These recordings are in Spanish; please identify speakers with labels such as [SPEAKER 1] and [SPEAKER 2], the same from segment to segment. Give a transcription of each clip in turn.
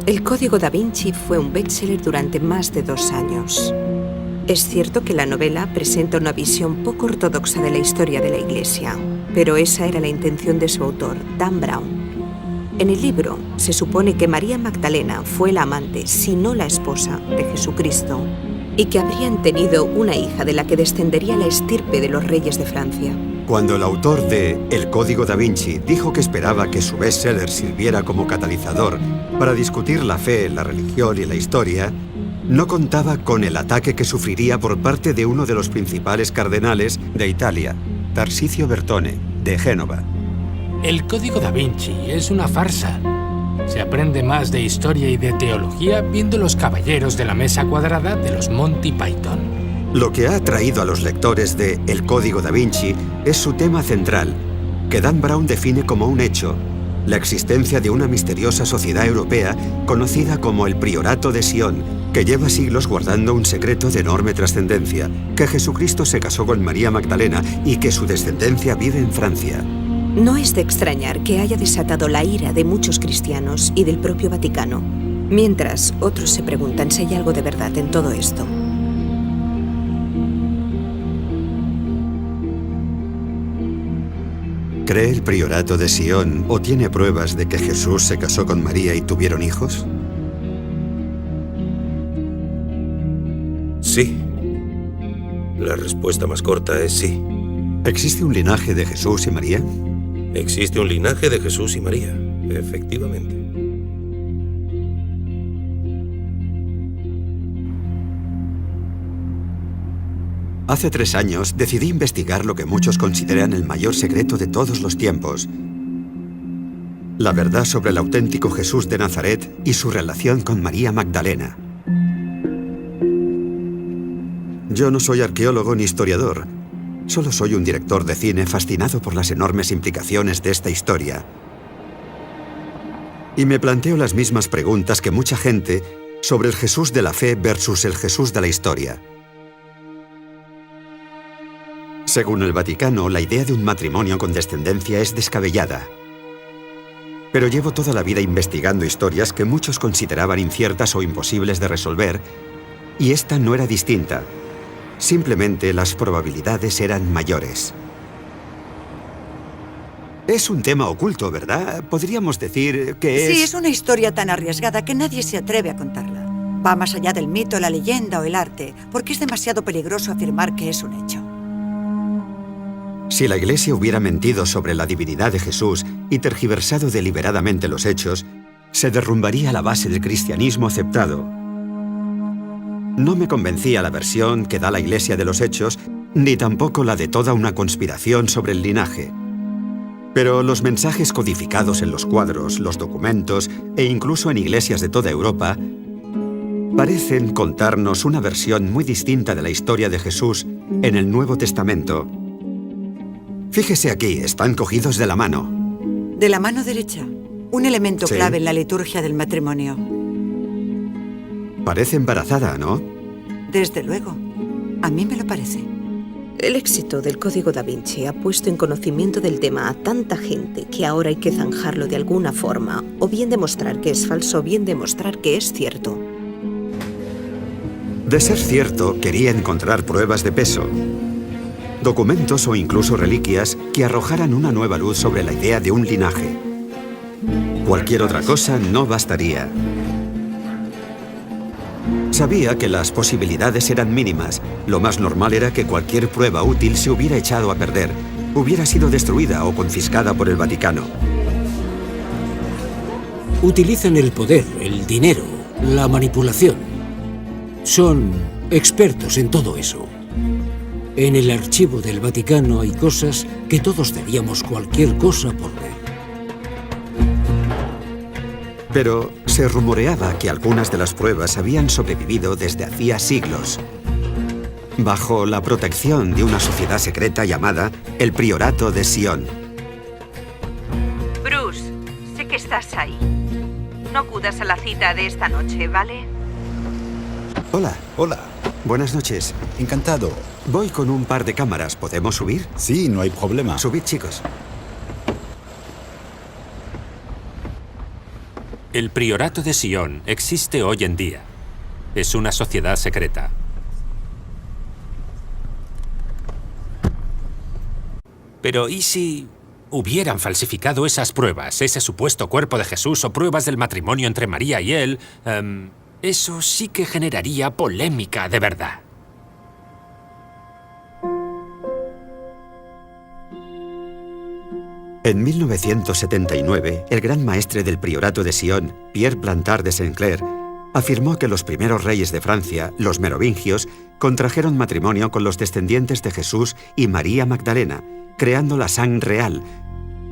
[SPEAKER 1] El Código da Vinci fue un bestseller durante más de 2 años. Es cierto que la novela presenta una visión poco ortodoxa de la historia de la Iglesia, pero esa era la intención de su autor, Dan Brown. En el libro se supone que María Magdalena fue la amante, si no la esposa, de Jesucristo, y que habrían tenido una hija de la que descendería la estirpe de los reyes de Francia.
[SPEAKER 2] Cuando el autor de El Código da Vinci dijo que esperaba que su bestseller sirviera como catalizador para discutir la fe, la religión y la historia, no contaba con el ataque que sufriría por parte de uno de los principales cardenales de Italia, Tarcisio Bertone, de Génova.
[SPEAKER 3] El Código da Vinci es una farsa. Se aprende más de historia y de teología viendo Los Caballeros de la Mesa Cuadrada de los Monty Python.
[SPEAKER 2] Lo que ha atraído a los lectores de El Código da Vinci es su tema central, que Dan Brown define como un hecho: la existencia de una misteriosa sociedad europea conocida como el Priorato de Sion, que lleva siglos guardando un secreto de enorme trascendencia, que Jesucristo se casó con María Magdalena y que su descendencia vive en Francia.
[SPEAKER 1] No es de extrañar que haya desatado la ira de muchos cristianos y del propio Vaticano, mientras otros se preguntan si hay algo de verdad en todo esto.
[SPEAKER 2] ¿Cree el Priorato de Sion o tiene pruebas de que Jesús se casó con María y tuvieron hijos?
[SPEAKER 4] Sí. La respuesta más corta es sí.
[SPEAKER 2] ¿Existe un linaje de Jesús y María?
[SPEAKER 4] Existe un linaje de Jesús y María, efectivamente.
[SPEAKER 2] Hace 3 años decidí investigar lo que muchos consideran el mayor secreto de todos los tiempos: la verdad sobre el auténtico Jesús de Nazaret y su relación con María Magdalena. Yo no soy arqueólogo ni historiador, solo soy un director de cine fascinado por las enormes implicaciones de esta historia. Y me planteo las mismas preguntas que mucha gente sobre el Jesús de la fe versus el Jesús de la historia. Según el Vaticano, la idea de un matrimonio con descendencia es descabellada. Pero llevo toda la vida investigando historias que muchos consideraban inciertas o imposibles de resolver, y esta no era distinta. Simplemente las probabilidades eran mayores. Es un tema oculto, ¿verdad? Podríamos decir que es...
[SPEAKER 5] Sí, es una historia tan arriesgada que nadie se atreve a contarla. Va más allá del mito, la leyenda o el arte, porque es demasiado peligroso afirmar que es un hecho.
[SPEAKER 2] Si la Iglesia hubiera mentido sobre la divinidad de Jesús y tergiversado deliberadamente los hechos, se derrumbaría la base del cristianismo aceptado. No me convencía la versión que da la Iglesia de los hechos, ni tampoco la de toda una conspiración sobre el linaje. Pero los mensajes codificados en los cuadros, los documentos e incluso en iglesias de toda Europa parecen contarnos una versión muy distinta de la historia de Jesús en el Nuevo Testamento. Fíjese aquí, están cogidos de la mano.
[SPEAKER 5] De la mano derecha, un elemento
[SPEAKER 2] Sí.
[SPEAKER 5] clave en la liturgia del matrimonio.
[SPEAKER 2] Parece embarazada, ¿no?
[SPEAKER 5] Desde luego, a mí me lo parece.
[SPEAKER 1] El éxito del Código da Vinci ha puesto en conocimiento del tema a tanta gente que ahora hay que zanjarlo de alguna forma, o bien demostrar que es falso, o bien demostrar que es cierto.
[SPEAKER 2] De ser cierto, quería encontrar pruebas de peso. Documentos o incluso reliquias que arrojaran una nueva luz sobre la idea de un linaje. Cualquier otra cosa no bastaría. Sabía que las posibilidades eran mínimas. Lo más normal era que cualquier prueba útil se hubiera echado a perder, hubiera sido destruida o confiscada por el Vaticano.
[SPEAKER 6] Utilizan el poder, el dinero, la manipulación. Son expertos en todo eso. En el archivo del Vaticano hay cosas que todos daríamos cualquier cosa por ver.
[SPEAKER 2] Pero se rumoreaba que algunas de las pruebas habían sobrevivido desde hacía siglos, bajo la protección de una sociedad secreta llamada el Priorato de Sion.
[SPEAKER 1] Bruce, sé que estás ahí. No acudas a la cita de esta noche, ¿vale?
[SPEAKER 2] Hola.
[SPEAKER 7] Hola,
[SPEAKER 2] Buenas noches.
[SPEAKER 7] encantado.
[SPEAKER 2] Voy con un par de cámaras. ¿Podemos subir?
[SPEAKER 7] Sí, no hay problema.
[SPEAKER 2] Subid, chicos.
[SPEAKER 8] El Priorato de Sion existe hoy en día. Es una sociedad secreta. Pero ¿y si hubieran falsificado esas pruebas, ese supuesto cuerpo de Jesús o pruebas del matrimonio entre María y él? Eso sí que generaría polémica de verdad.
[SPEAKER 2] En 1979, el gran maestre del Priorato de Sion, Pierre Plantard de Saint-Clair, afirmó que los primeros reyes de Francia, los merovingios, contrajeron matrimonio con los descendientes de Jesús y María Magdalena, creando la Sang Real,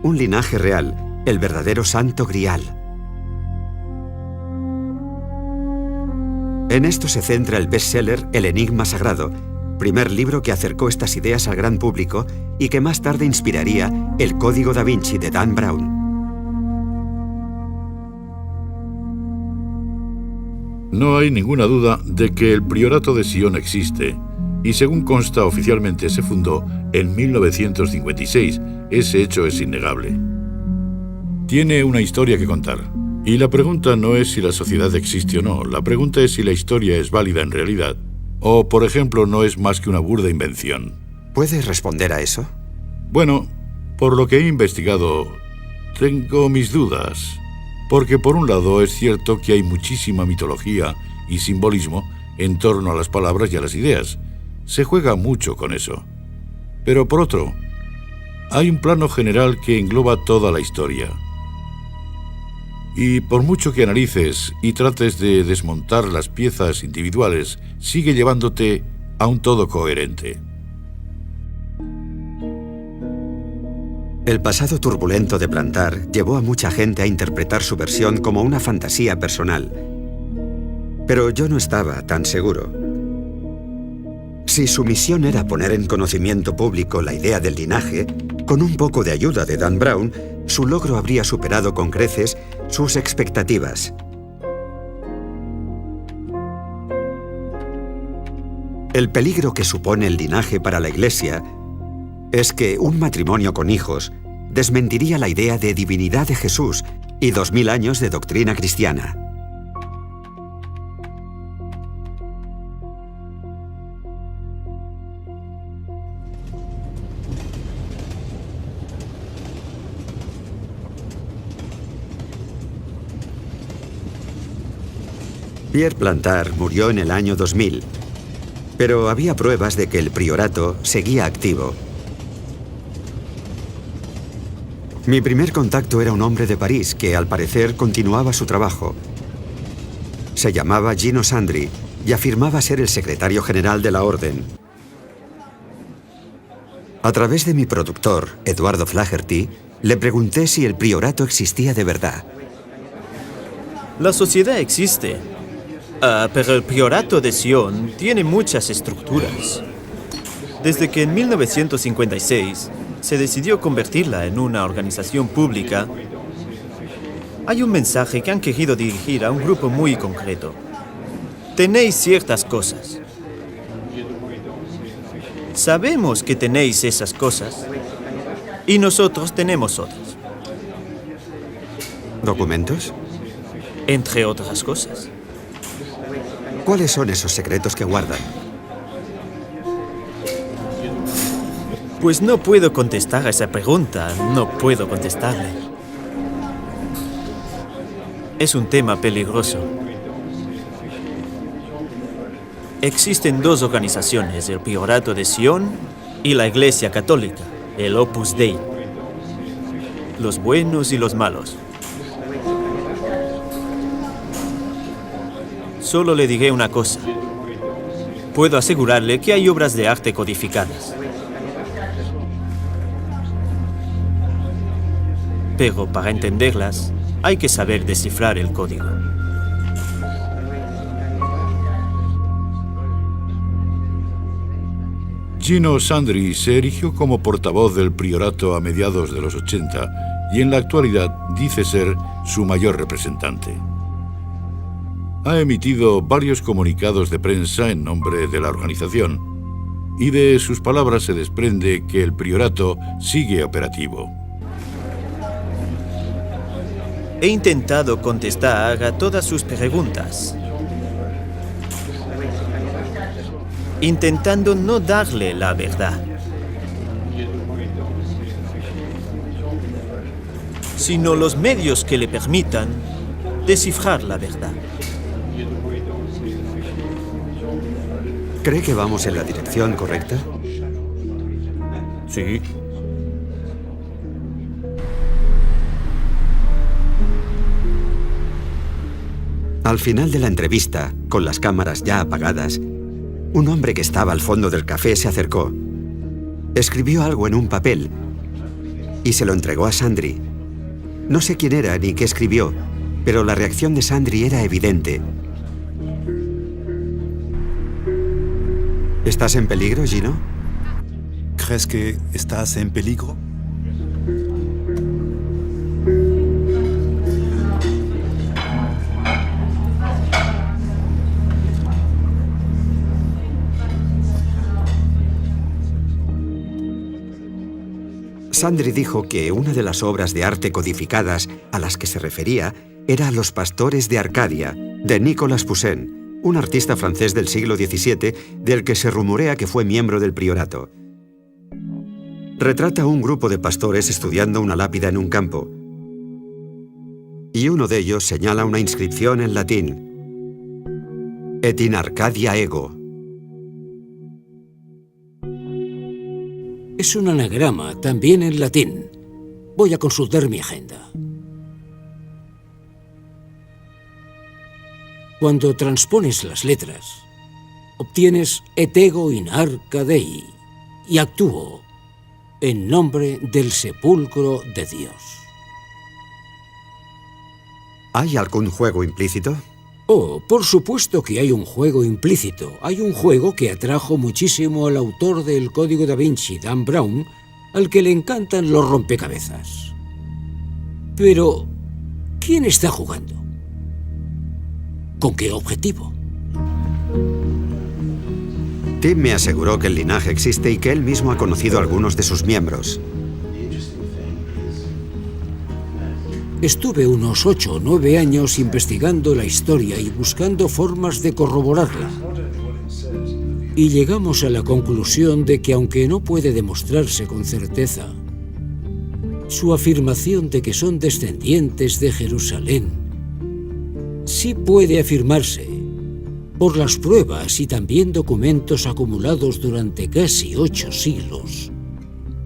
[SPEAKER 2] un linaje real, el verdadero Santo Grial. En esto se centra el bestseller El Enigma Sagrado, primer libro que acercó estas ideas al gran público y que más tarde inspiraría El Código da Vinci de Dan Brown.
[SPEAKER 9] No hay ninguna duda de que el Priorato de Sion existe, y según consta oficialmente se fundó en 1956. Ese hecho es innegable. Tiene una historia que contar. Y la pregunta no es si la sociedad existe o no, la pregunta es si la historia es válida en realidad, o, por ejemplo, no es más que una burda invención.
[SPEAKER 2] ¿Puedes responder a eso?
[SPEAKER 9] Bueno, por lo que he investigado, tengo mis dudas. Porque por un lado es cierto que hay muchísima mitología y simbolismo en torno a las palabras y a las ideas. Se juega mucho con eso. Pero por otro, hay un plano general que engloba toda la historia. Y por mucho que analices y trates de desmontar las piezas individuales, sigue llevándote a un todo coherente.
[SPEAKER 2] El pasado turbulento de Plantard llevó a mucha gente a interpretar su versión como una fantasía personal. Pero yo no estaba tan seguro. Si su misión era poner en conocimiento público la idea del linaje, con un poco de ayuda de Dan Brown, su logro habría superado con creces sus expectativas. El peligro que supone el linaje para la Iglesia es que un matrimonio con hijos desmentiría la idea de divinidad de Jesús y 2000 años de doctrina cristiana. Pierre Plantard murió en el año 2000, pero había pruebas de que el priorato seguía activo. Mi primer contacto era un hombre de París que, al parecer, continuaba su trabajo. Se llamaba Gino Sandri y afirmaba ser el secretario general de la orden. A través de mi productor, Eduardo Flaherty, le pregunté si el priorato existía de verdad.
[SPEAKER 10] La sociedad existe, pero el Priorato de Sion tiene muchas estructuras. Desde que en 1956 se decidió convertirla en una organización pública, hay un mensaje que han querido dirigir a un grupo muy concreto. Tenéis ciertas cosas. Sabemos que tenéis esas cosas y nosotros tenemos otras.
[SPEAKER 2] ¿Documentos?
[SPEAKER 10] Entre otras cosas.
[SPEAKER 2] ¿Cuáles son esos secretos que guardan?
[SPEAKER 10] Pues no puedo contestar a esa pregunta, no puedo contestarle. Es un tema peligroso. Existen dos organizaciones, el Priorato de Sion y la Iglesia Católica, el Opus Dei. Los buenos y los malos. Solo le diré una cosa. Puedo asegurarle que hay obras de arte codificadas. Pero para entenderlas, hay que saber descifrar el código.
[SPEAKER 9] Gino Sandri se erigió como portavoz del priorato a mediados de los 80 y en la actualidad dice ser su mayor representante. Ha emitido varios comunicados de prensa en nombre de la organización y de sus palabras se desprende que el priorato sigue operativo.
[SPEAKER 10] He intentado contestar a todas sus preguntas, intentando no darle la verdad, sino los medios que le permitan descifrar la verdad.
[SPEAKER 2] ¿Cree que vamos en la dirección correcta?
[SPEAKER 10] Sí.
[SPEAKER 2] Al final de la entrevista, con las cámaras ya apagadas, un hombre que estaba al fondo del café se acercó. Escribió algo en un papel y se lo entregó a Sandri. No sé quién era ni qué escribió, pero la reacción de Sandri era evidente. ¿Estás en peligro, Gino?
[SPEAKER 7] ¿Crees que estás en peligro?
[SPEAKER 2] Sandri dijo que una de las obras de arte codificadas a las que se refería era Los pastores de Arcadia, de Nicolas Poussin, un artista francés del siglo XVII del que se rumorea que fue miembro del priorato. Retrata a un grupo de pastores estudiando una lápida en un campo, y uno de ellos señala una inscripción en latín: Et in Arcadia ego.
[SPEAKER 6] Es un anagrama, también en latín. Voy a consultar mi agenda. Cuando transpones las letras, obtienes et ego in arca Dei y actúo en nombre del sepulcro de Dios.
[SPEAKER 2] ¿Hay algún juego implícito?
[SPEAKER 6] Oh, por supuesto que hay un juego implícito. Hay un juego que atrajo muchísimo al autor del Código da Vinci, Dan Brown, al que le encantan los rompecabezas. Pero, ¿quién está jugando? ¿Con qué objetivo?
[SPEAKER 2] Tim me aseguró que el linaje existe y que él mismo ha conocido a algunos de sus miembros.
[SPEAKER 6] Estuve unos 8 o 9 años investigando la historia y buscando formas de corroborarla. Y llegamos a la conclusión de que, aunque no puede demostrarse con certeza, su afirmación de que son descendientes de Jerusalén sí puede afirmarse por las pruebas y también documentos acumulados durante casi 8 siglos,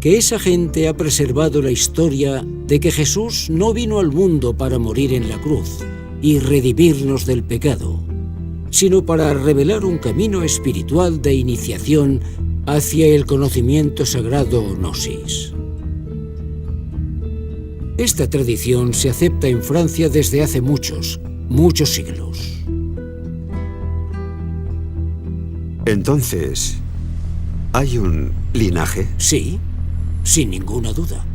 [SPEAKER 6] que esa gente ha preservado la historia de que Jesús no vino al mundo para morir en la cruz y redimirnos del pecado, sino para revelar un camino espiritual de iniciación hacia el conocimiento sagrado o gnosis. Esta tradición se acepta en Francia desde hace muchos siglos.
[SPEAKER 2] Entonces, ¿hay un linaje?
[SPEAKER 6] Sí, sin ninguna duda.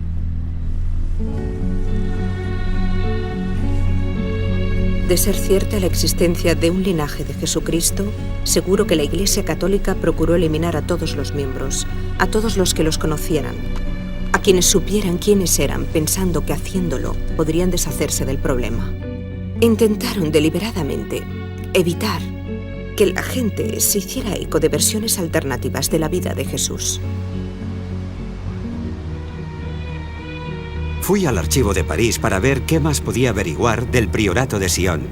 [SPEAKER 1] De ser cierta la existencia de un linaje de Jesucristo, seguro que la Iglesia Católica procuró eliminar a todos los miembros, a todos los que los conocieran, a quienes supieran quiénes eran, pensando que haciéndolo podrían deshacerse del problema. Intentaron deliberadamente evitar que la gente se hiciera eco de versiones alternativas de la vida de Jesús.
[SPEAKER 2] Fui al archivo de París para ver qué más podía averiguar del priorato de Sion.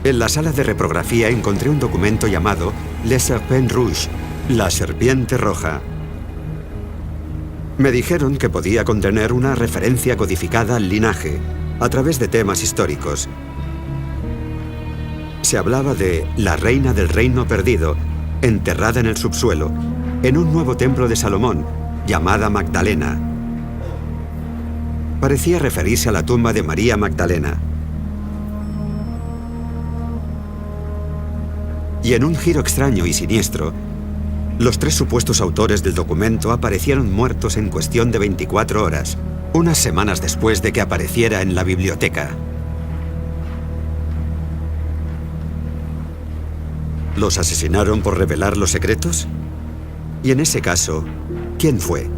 [SPEAKER 2] En la sala de reprografía encontré un documento llamado Le Serpent Rouge, la serpiente roja. Me dijeron que podía contener una referencia codificada al linaje, a través de temas históricos. Se hablaba de la reina del reino perdido, enterrada en el subsuelo, en un nuevo templo de Salomón, llamada Magdalena. Parecía referirse a la tumba de María Magdalena. Y en un giro extraño y siniestro, los 3 supuestos autores del documento aparecieron muertos en cuestión de 24 horas, unas semanas después de que apareciera en la biblioteca. ¿Los asesinaron por revelar los secretos? Y en ese caso, ¿quién fue?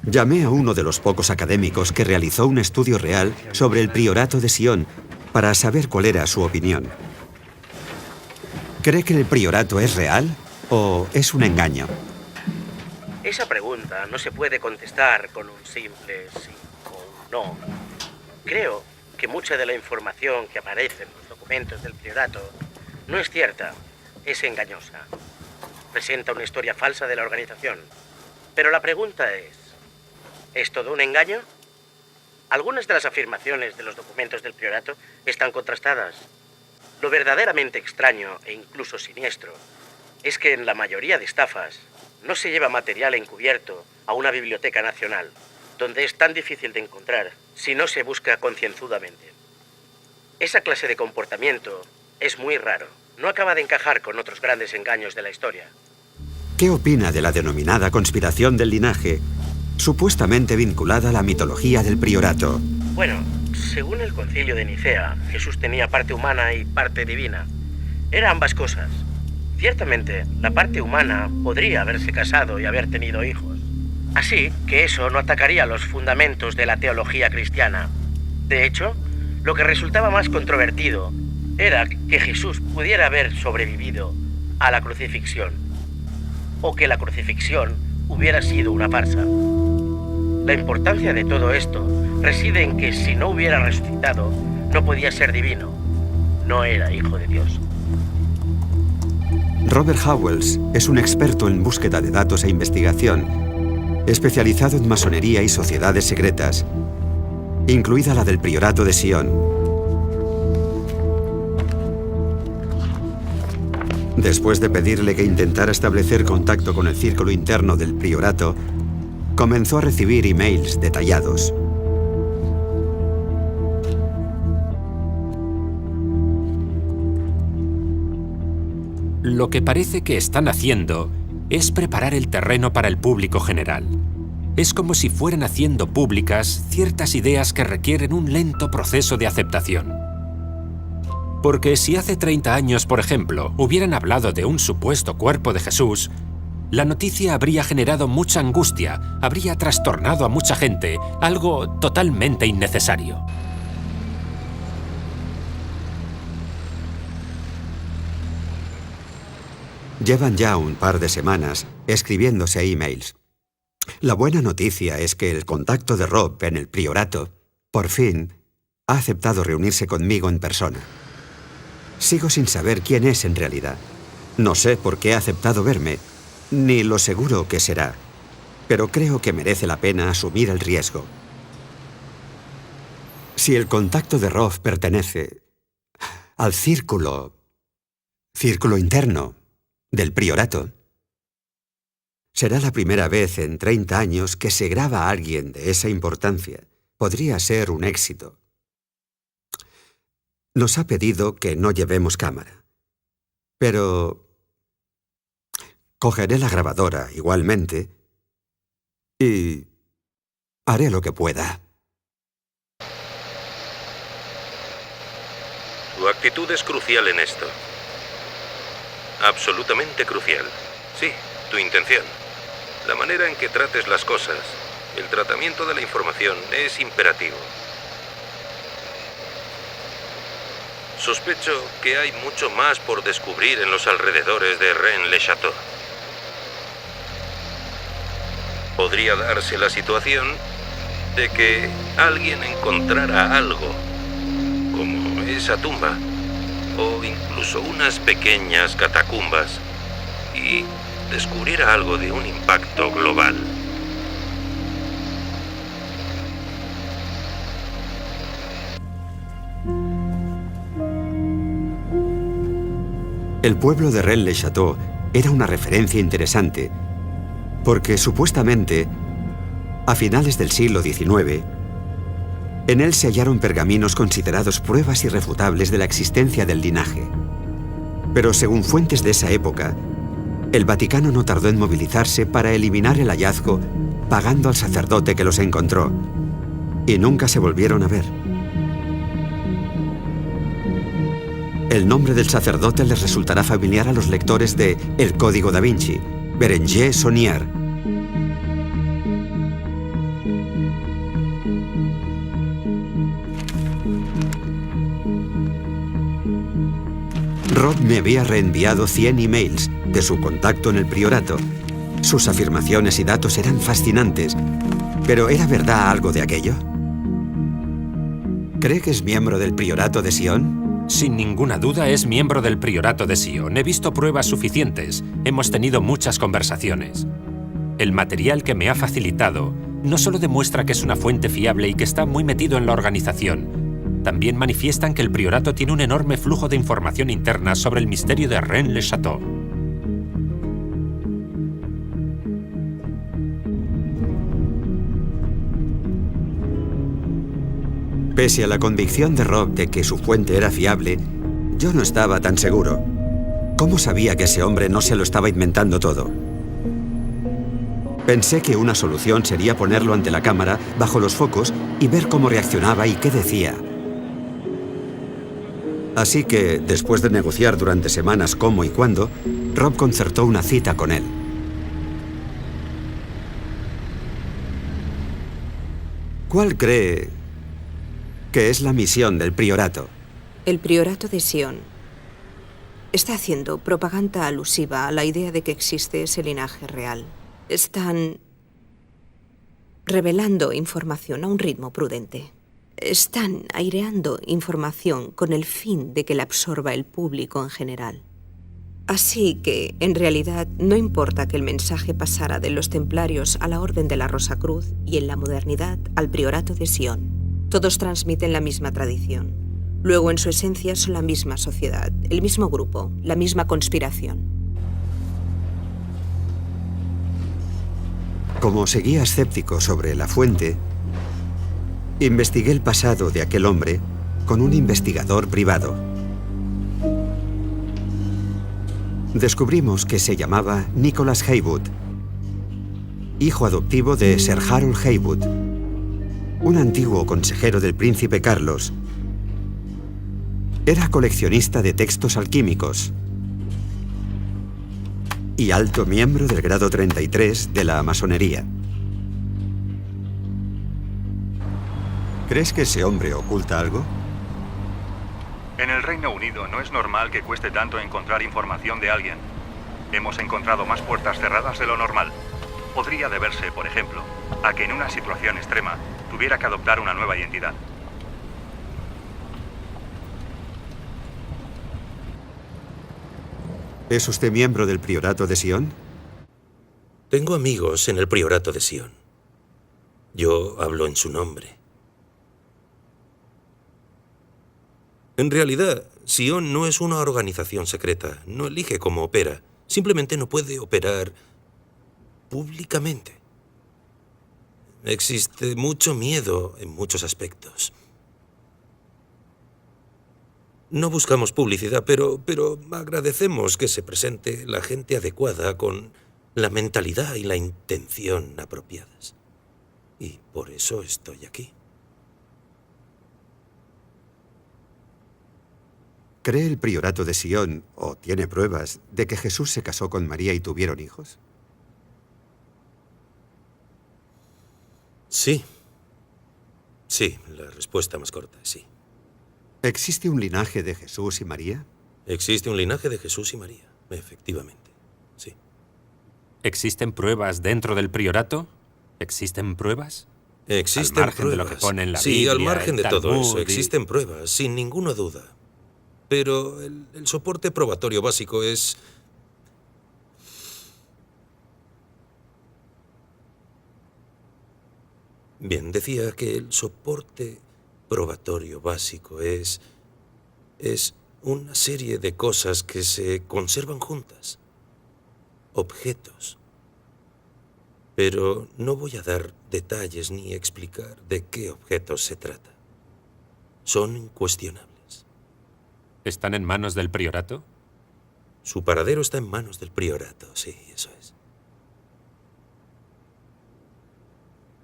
[SPEAKER 2] Llamé a uno de los pocos académicos que realizó un estudio real sobre el priorato de Sion para saber cuál era su opinión. ¿Cree que el priorato es real o es un engaño?
[SPEAKER 11] Esa pregunta no se puede contestar con un simple sí o un no. Creo que mucha de la información que aparece en los documentos del priorato no es cierta, es engañosa. Presenta una historia falsa de la organización. Pero la pregunta ¿es todo un engaño? Algunas de las afirmaciones de los documentos del priorato están contrastadas. Lo verdaderamente extraño e incluso siniestro es que en la mayoría de estafas no se lleva material encubierto a una biblioteca nacional, donde es tan difícil de encontrar si no se busca concienzudamente. Esa clase de comportamiento es muy raro. No acaba de encajar con otros grandes engaños de la historia.
[SPEAKER 2] ¿Qué opina de la denominada conspiración del linaje, supuestamente vinculada a la mitología del priorato?
[SPEAKER 11] Bueno, según el Concilio de Nicea, Jesús tenía parte humana y parte divina. Era ambas cosas. Ciertamente, la parte humana podría haberse casado y haber tenido hijos. Así que eso no atacaría los fundamentos de la teología cristiana. De hecho, lo que resultaba más controvertido era que Jesús pudiera haber sobrevivido a la crucifixión, o que la crucifixión hubiera sido una farsa. La importancia de todo esto reside en que si no hubiera resucitado, no podía ser divino. No era hijo de Dios.
[SPEAKER 2] Robert Howells es un experto en búsqueda de datos e investigación, especializado en masonería y sociedades secretas, incluida la del priorato de Sion. Después de pedirle que intentara establecer contacto con el círculo interno del priorato, comenzó a recibir emails detallados.
[SPEAKER 8] Lo que parece que están haciendo es preparar el terreno para el público general. Es como si fueran haciendo públicas ciertas ideas que requieren un lento proceso de aceptación. Porque si hace 30 años, por ejemplo, hubieran hablado de un supuesto cuerpo de Jesús, la noticia habría generado mucha angustia, habría trastornado a mucha gente, algo totalmente innecesario.
[SPEAKER 2] Llevan ya un par de semanas escribiéndose emails. La buena noticia es que el contacto de Rob en el priorato, por fin, ha aceptado reunirse conmigo en persona. Sigo sin saber quién es en realidad. No sé por qué ha aceptado verme, ni lo seguro que será, pero creo que merece la pena asumir el riesgo. Si el contacto de Rob pertenece al círculo interno del priorato, será la primera vez en 30 años que se graba a alguien de esa importancia. Podría ser un éxito. Nos ha pedido que no llevemos cámara, pero cogeré la grabadora igualmente y haré lo que pueda.
[SPEAKER 4] Tu actitud es crucial en esto. Absolutamente crucial. Sí, tu intención. La manera en que trates las cosas, el tratamiento de la información es imperativo. Sospecho que hay mucho más por descubrir en los alrededores de Rennes-le-Château. Podría darse la situación de que alguien encontrara algo, como esa tumba, o incluso unas pequeñas catacumbas, y descubriera algo de un impacto global.
[SPEAKER 2] El pueblo de Rennes-le-Château era una referencia interesante porque supuestamente, a finales del siglo XIX, en él se hallaron pergaminos considerados pruebas irrefutables de la existencia del linaje. Pero según fuentes de esa época, el Vaticano no tardó en movilizarse para eliminar el hallazgo, pagando al sacerdote que los encontró, y nunca se volvieron a ver. El nombre del sacerdote les resultará familiar a los lectores de El Código da Vinci, Berenguer Saunier. Rob me había reenviado 100 emails de su contacto en el priorato. Sus afirmaciones y datos eran fascinantes, pero ¿era verdad algo de aquello? ¿Cree que es miembro del priorato de Sion?
[SPEAKER 8] Sin ninguna duda es miembro del priorato de Sion. He visto pruebas suficientes. Hemos tenido muchas conversaciones. El material que me ha facilitado no solo demuestra que es una fuente fiable y que está muy metido en la organización, también manifiestan que el priorato tiene un enorme flujo de información interna sobre el misterio de Rennes-le-Château.
[SPEAKER 2] Pese a la convicción de Rob de que su fuente era fiable, yo no estaba tan seguro. ¿Cómo sabía que ese hombre no se lo estaba inventando todo? Pensé que una solución sería ponerlo ante la cámara, bajo los focos, y ver cómo reaccionaba y qué decía. Así que, después de negociar durante semanas cómo y cuándo, Rob concertó una cita con él. ¿Cuál cree que es la misión del priorato?
[SPEAKER 1] El priorato de Sion está haciendo propaganda alusiva a la idea de que existe ese linaje real. Están revelando información a un ritmo prudente. Están aireando información con el fin de que la absorba el público en general. Así que, en realidad, no importa que el mensaje pasara de los templarios a la Orden de la Rosa Cruz y en la modernidad al priorato de Sion. Todos transmiten la misma tradición. Luego, en su esencia, son la misma sociedad, el mismo grupo, la misma conspiración.
[SPEAKER 2] Como seguía escéptico sobre la fuente, investigué el pasado de aquel hombre con un investigador privado. Descubrimos que se llamaba Nicholas Heywood, hijo adoptivo de Sir Harold Heywood, un antiguo consejero del príncipe Carlos. Era coleccionista de textos alquímicos y alto miembro del grado 33 de la masonería. ¿Crees que ese hombre oculta algo?
[SPEAKER 12] En el Reino Unido no es normal que cueste tanto encontrar información de alguien. Hemos encontrado más puertas cerradas de lo normal. Podría deberse, por ejemplo, a que en una situación extrema tuviera que adoptar una nueva identidad.
[SPEAKER 2] ¿Es usted miembro del priorato de Sion?
[SPEAKER 13] Tengo amigos en el priorato de Sion. Yo hablo en su nombre. En realidad, Sion no es una organización secreta. No elige cómo opera. Simplemente no puede operar públicamente. Existe mucho miedo en muchos aspectos. No buscamos publicidad, pero agradecemos que se presente la gente adecuada con la mentalidad y la intención apropiadas. Y por eso estoy aquí.
[SPEAKER 2] ¿Cree el priorato de Sion, o tiene pruebas, de que Jesús se casó con María y tuvieron hijos?
[SPEAKER 13] Sí. Sí, la respuesta más corta es sí.
[SPEAKER 2] ¿Existe un linaje de Jesús y María?
[SPEAKER 13] Existe un linaje de Jesús y María, efectivamente, sí.
[SPEAKER 8] ¿Existen pruebas dentro del priorato? ¿Existen pruebas?
[SPEAKER 13] Existen
[SPEAKER 8] al margen
[SPEAKER 13] pruebas.
[SPEAKER 8] de lo que pone en la
[SPEAKER 13] sí,
[SPEAKER 8] Biblia,
[SPEAKER 13] al margen de todo
[SPEAKER 8] Talmud
[SPEAKER 13] eso, existen pruebas, sin ninguna duda. Pero el soporte probatorio básico es... Bien, decía que el soporte probatorio básico es una serie de cosas que se conservan juntas. Objetos. Pero no voy a dar detalles ni explicar de qué objetos se trata. Son incuestionables.
[SPEAKER 8] ¿Están en manos del priorato?
[SPEAKER 13] Su paradero está en manos del priorato, sí, eso es.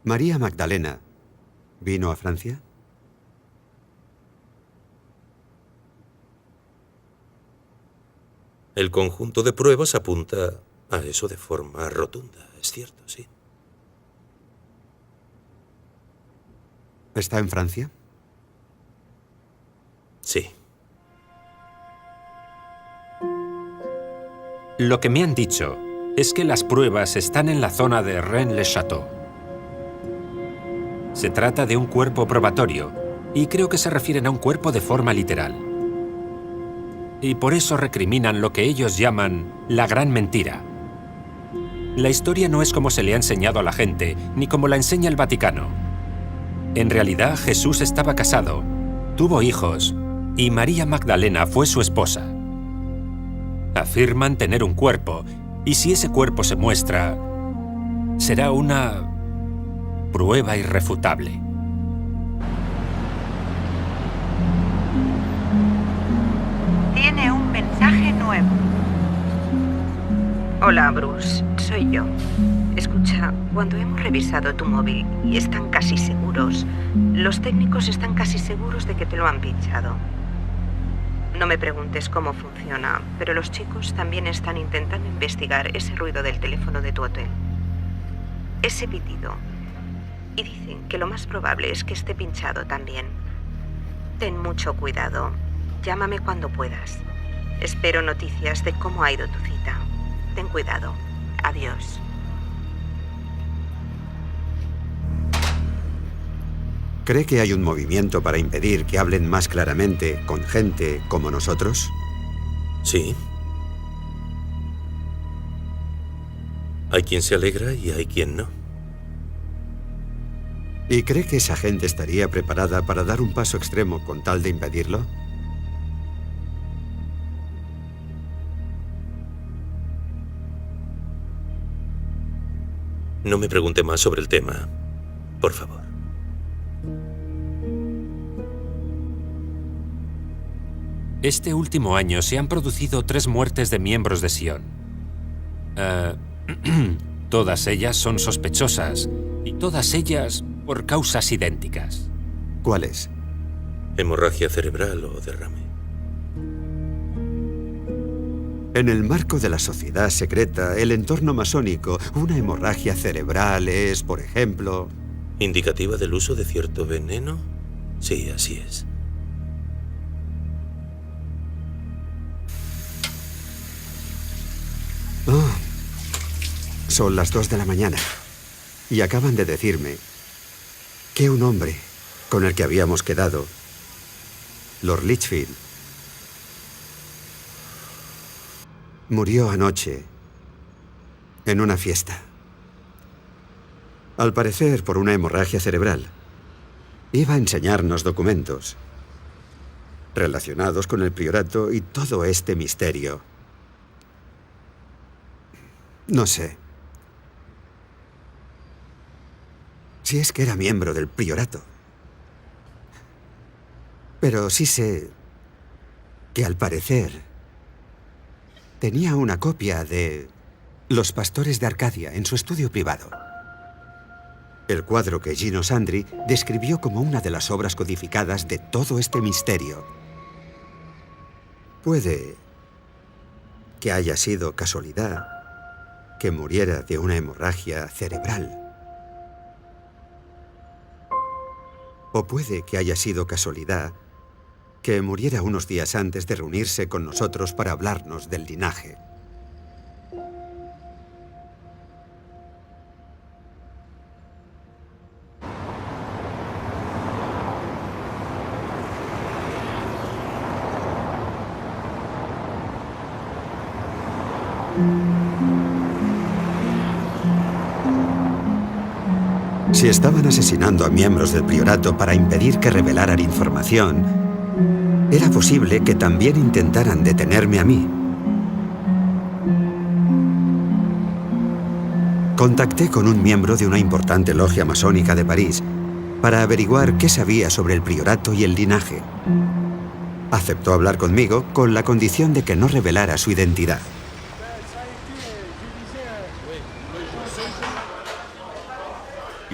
[SPEAKER 2] ¿María Magdalena vino a Francia?
[SPEAKER 13] El conjunto de pruebas apunta a eso de forma rotunda, es cierto, sí.
[SPEAKER 2] ¿Está en Francia?
[SPEAKER 13] Sí.
[SPEAKER 8] Lo que me han dicho es que las pruebas están en la zona de Rennes-le-Château. Se trata de un cuerpo probatorio, y creo que se refieren a un cuerpo de forma literal. Y por eso recriminan lo que ellos llaman la gran mentira. La historia no es como se le ha enseñado a la gente, ni como la enseña el Vaticano. En realidad, Jesús estaba casado, tuvo hijos, y María Magdalena fue su esposa. Afirman tener un cuerpo, y si ese cuerpo se muestra, será una prueba irrefutable.
[SPEAKER 1] Tiene un mensaje nuevo. Hola, Bruce. Soy yo. Escucha, cuando hemos revisado tu móvil y están casi seguros, los técnicos están casi seguros de que te lo han pinchado. No me preguntes cómo funciona, pero los chicos también están intentando investigar ese ruido del teléfono de tu hotel. Ese pitido. Y dicen que lo más probable es que esté pinchado también. Ten mucho cuidado. Llámame cuando puedas. Espero noticias de cómo ha ido tu cita. Ten cuidado. Adiós.
[SPEAKER 2] ¿Cree que hay un movimiento para impedir que hablen más claramente con gente como nosotros?
[SPEAKER 13] Sí. Hay quien se alegra y hay quien no.
[SPEAKER 2] ¿Y cree que esa gente estaría preparada para dar un paso extremo con tal de impedirlo?
[SPEAKER 13] No me pregunte más sobre el tema, por favor.
[SPEAKER 8] Este último año se han producido 3 muertes de miembros de Sion. Todas ellas son sospechosas, y todas ellas por causas idénticas.
[SPEAKER 2] ¿Cuáles?
[SPEAKER 13] Hemorragia cerebral o derrame.
[SPEAKER 2] En el marco de la sociedad secreta, el entorno masónico, una hemorragia cerebral es, por ejemplo...
[SPEAKER 13] ¿Indicativa del uso de cierto veneno? Sí, así es.
[SPEAKER 2] Oh, son las 2 de la mañana y acaban de decirme que un hombre con el que habíamos quedado, Lord Lichfield, murió anoche en una fiesta. Al parecer por una hemorragia cerebral. Iba a enseñarnos documentos relacionados con el priorato y todo este misterio. No sé si es que era miembro del priorato, pero sí sé que al parecer tenía una copia de Los Pastores de Arcadia en su estudio privado. El cuadro que Gino Sandri describió como una de las obras codificadas de todo este misterio. Puede que haya sido casualidad que muriera de una hemorragia cerebral. O puede que haya sido casualidad que muriera unos días antes de reunirse con nosotros para hablarnos del linaje. Si estaban asesinando a miembros del priorato para impedir que revelaran información, era posible que también intentaran detenerme a mí. Contacté con un miembro de una importante logia masónica de París para averiguar qué sabía sobre el priorato y el linaje. Aceptó hablar conmigo con la condición de que no revelara su identidad.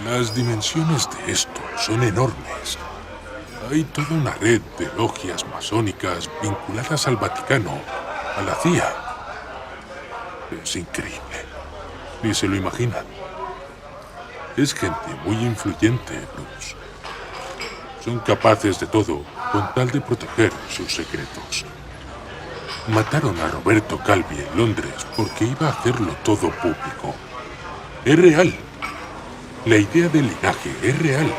[SPEAKER 14] Las dimensiones de esto son enormes. Hay toda una red de logias masónicas vinculadas al Vaticano, a la CIA. Es increíble. Ni se lo imaginan. Es gente muy influyente, Bruce. Son capaces de todo con tal de proteger sus secretos. Mataron a Roberto Calvi en Londres porque iba a hacerlo todo público. Es real. La idea del linaje es real.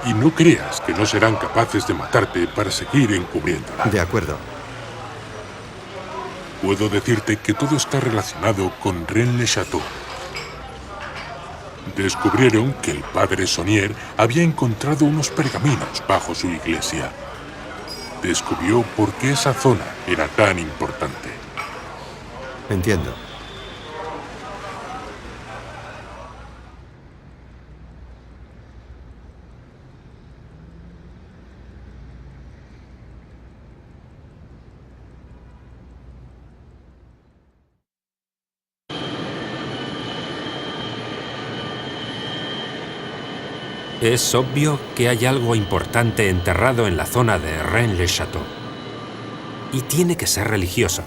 [SPEAKER 14] Y no creas que no serán capaces de matarte para seguir encubriéndola.
[SPEAKER 2] De acuerdo.
[SPEAKER 14] Puedo decirte que todo está relacionado con Rennes-le-Château. Descubrieron que el padre Saunier había encontrado unos pergaminos bajo su iglesia. Descubrió por qué esa zona era tan importante.
[SPEAKER 2] Entiendo.
[SPEAKER 8] Es obvio que hay algo importante enterrado en la zona de Rennes-le-Château. Y tiene que ser religioso.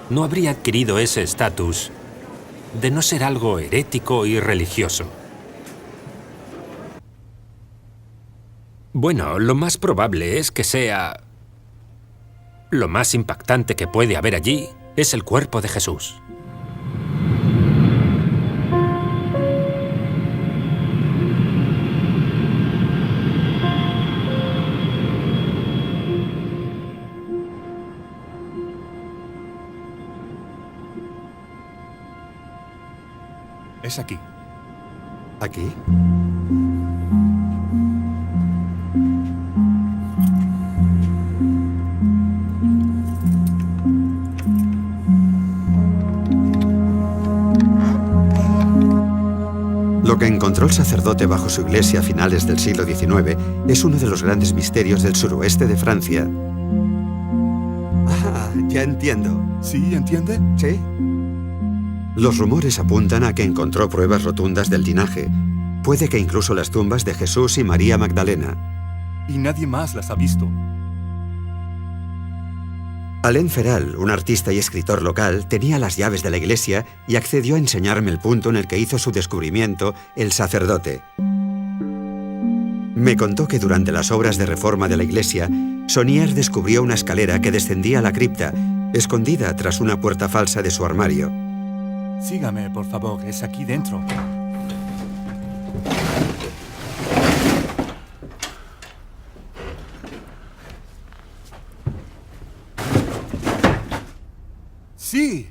[SPEAKER 8] No habría adquirido ese estatus de no ser algo herético y religioso. Bueno, lo más probable es que sea... Lo más impactante que puede haber allí es el cuerpo de Jesús.
[SPEAKER 7] Es aquí.
[SPEAKER 2] ¿Aquí? Lo que encontró el sacerdote bajo su iglesia a finales del siglo XIX es uno de los grandes misterios del suroeste de Francia. Ah, ya entiendo.
[SPEAKER 7] ¿Sí, entiende?
[SPEAKER 2] Sí. Los rumores apuntan a que encontró pruebas rotundas del linaje. Puede que incluso las tumbas de Jesús y María Magdalena.
[SPEAKER 7] Y nadie más las ha visto.
[SPEAKER 2] Alain Feral, un artista y escritor local, tenía las llaves de la iglesia y accedió a enseñarme el punto en el que hizo su descubrimiento el sacerdote. Me contó que durante las obras de reforma de la iglesia, Saunier descubrió una escalera que descendía a la cripta, escondida tras una puerta falsa de su armario.
[SPEAKER 7] Sígame, por favor, es aquí dentro. Sí.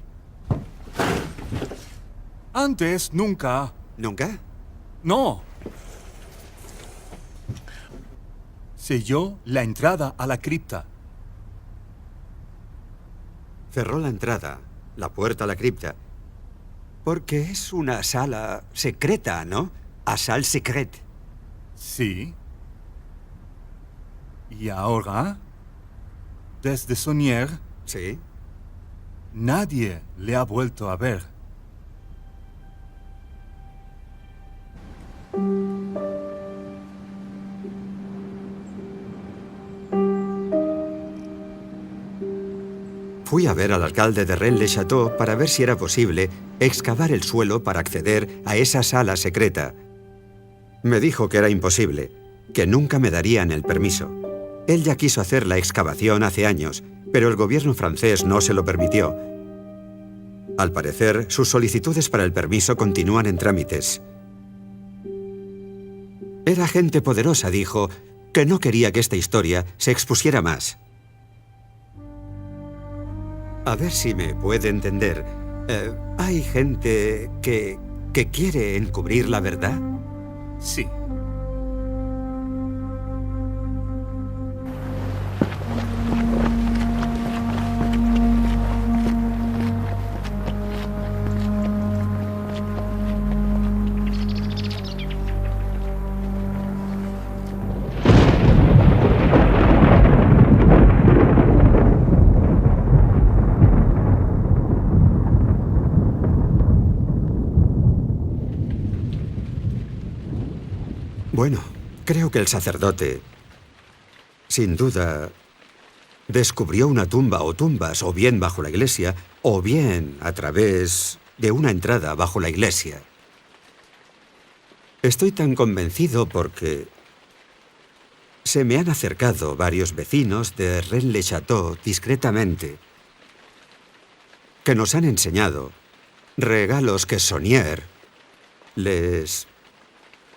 [SPEAKER 7] Antes, nunca.
[SPEAKER 2] ¿Nunca?
[SPEAKER 7] No. Selló la entrada a la cripta.
[SPEAKER 2] Cerró la entrada, la puerta a la cripta. Porque es una sala secreta, ¿no? A salle secrète.
[SPEAKER 7] Sí. Y ahora, desde Saunier,
[SPEAKER 2] sí,
[SPEAKER 7] nadie le ha vuelto a ver.
[SPEAKER 2] Fui a ver al alcalde de Rennes-le-Château para ver si era posible excavar el suelo para acceder a esa sala secreta. Me dijo que era imposible, que nunca me darían el permiso. Él ya quiso hacer la excavación hace años, pero el gobierno francés no se lo permitió. Al parecer, sus solicitudes para el permiso continúan en trámites. Era gente poderosa, dijo, que no quería que esta historia se expusiera más. A ver si me puede entender. ¿Hay gente que quiere encubrir la verdad?
[SPEAKER 7] Sí.
[SPEAKER 2] Bueno, creo que el sacerdote, sin duda, descubrió una tumba o tumbas, o bien bajo la iglesia, o bien a través de una entrada bajo la iglesia. Estoy tan convencido porque se me han acercado varios vecinos de Rennes-le-Château discretamente, que nos han enseñado regalos que Saunier les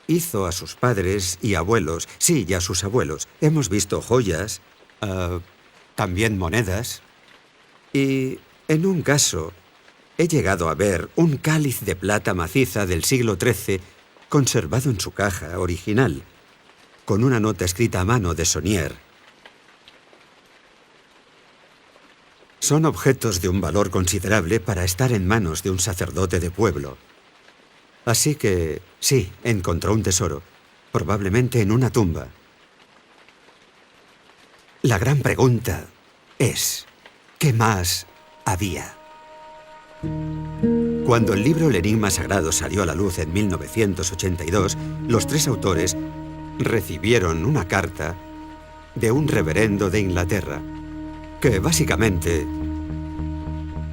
[SPEAKER 2] hizo a sus padres y abuelos. Sí, y a sus abuelos. Hemos visto joyas, también monedas, y en un caso he llegado a ver un cáliz de plata maciza del siglo XIII conservado en su caja original, con una nota escrita a mano de Saunier. Son objetos de un valor considerable para estar en manos de un sacerdote de pueblo. Así que, sí, encontró un tesoro, probablemente en una tumba. La gran pregunta es, ¿qué más había? Cuando el libro El Enigma Sagrado salió a la luz en 1982, los tres autores recibieron una carta de un reverendo de Inglaterra que básicamente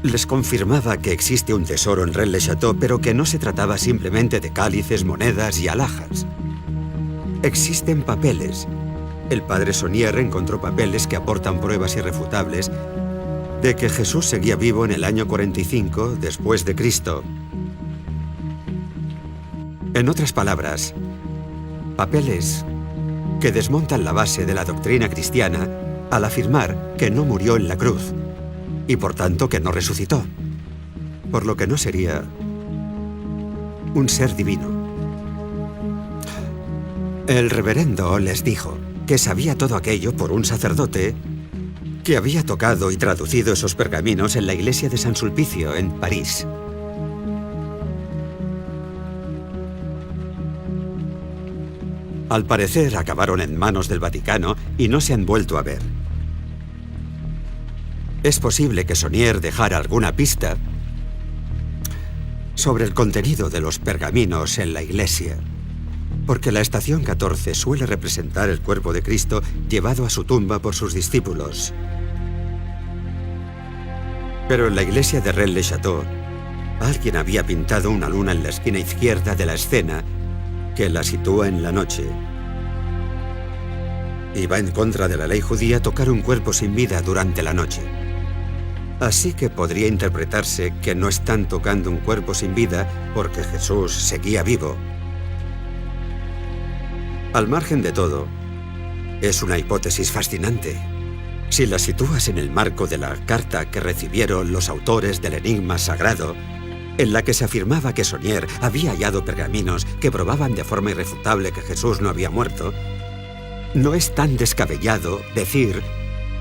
[SPEAKER 2] les confirmaba que existe un tesoro en Rennes-le-Château, pero que no se trataba simplemente de cálices, monedas y alhajas. Existen papeles. El padre Saunier encontró papeles que aportan pruebas irrefutables de que Jesús seguía vivo en el año 45 después de Cristo. En otras palabras, papeles que desmontan la base de la doctrina cristiana al afirmar que no murió en la cruz y por tanto que no resucitó, por lo que no sería un ser divino. El reverendo les dijo que sabía todo aquello por un sacerdote que había tocado y traducido esos pergaminos en la iglesia de San Sulpicio, en París. Al parecer, acabaron en manos del Vaticano y no se han vuelto a ver. Es posible que Saunier dejara alguna pista sobre el contenido de los pergaminos en la iglesia, porque la estación 14 suele representar el cuerpo de Cristo llevado a su tumba por sus discípulos. Pero en la iglesia de Rennes-le-Château, alguien había pintado una luna en la esquina izquierda de la escena que la sitúa en la noche. Y va en contra de la ley judía tocar un cuerpo sin vida durante la noche. Así que podría interpretarse que no están tocando un cuerpo sin vida porque Jesús seguía vivo. Al margen de todo, es una hipótesis fascinante. Si la sitúas en el marco de la carta que recibieron los autores del Enigma Sagrado, en la que se afirmaba que Saunier había hallado pergaminos que probaban de forma irrefutable que Jesús no había muerto, no es tan descabellado decir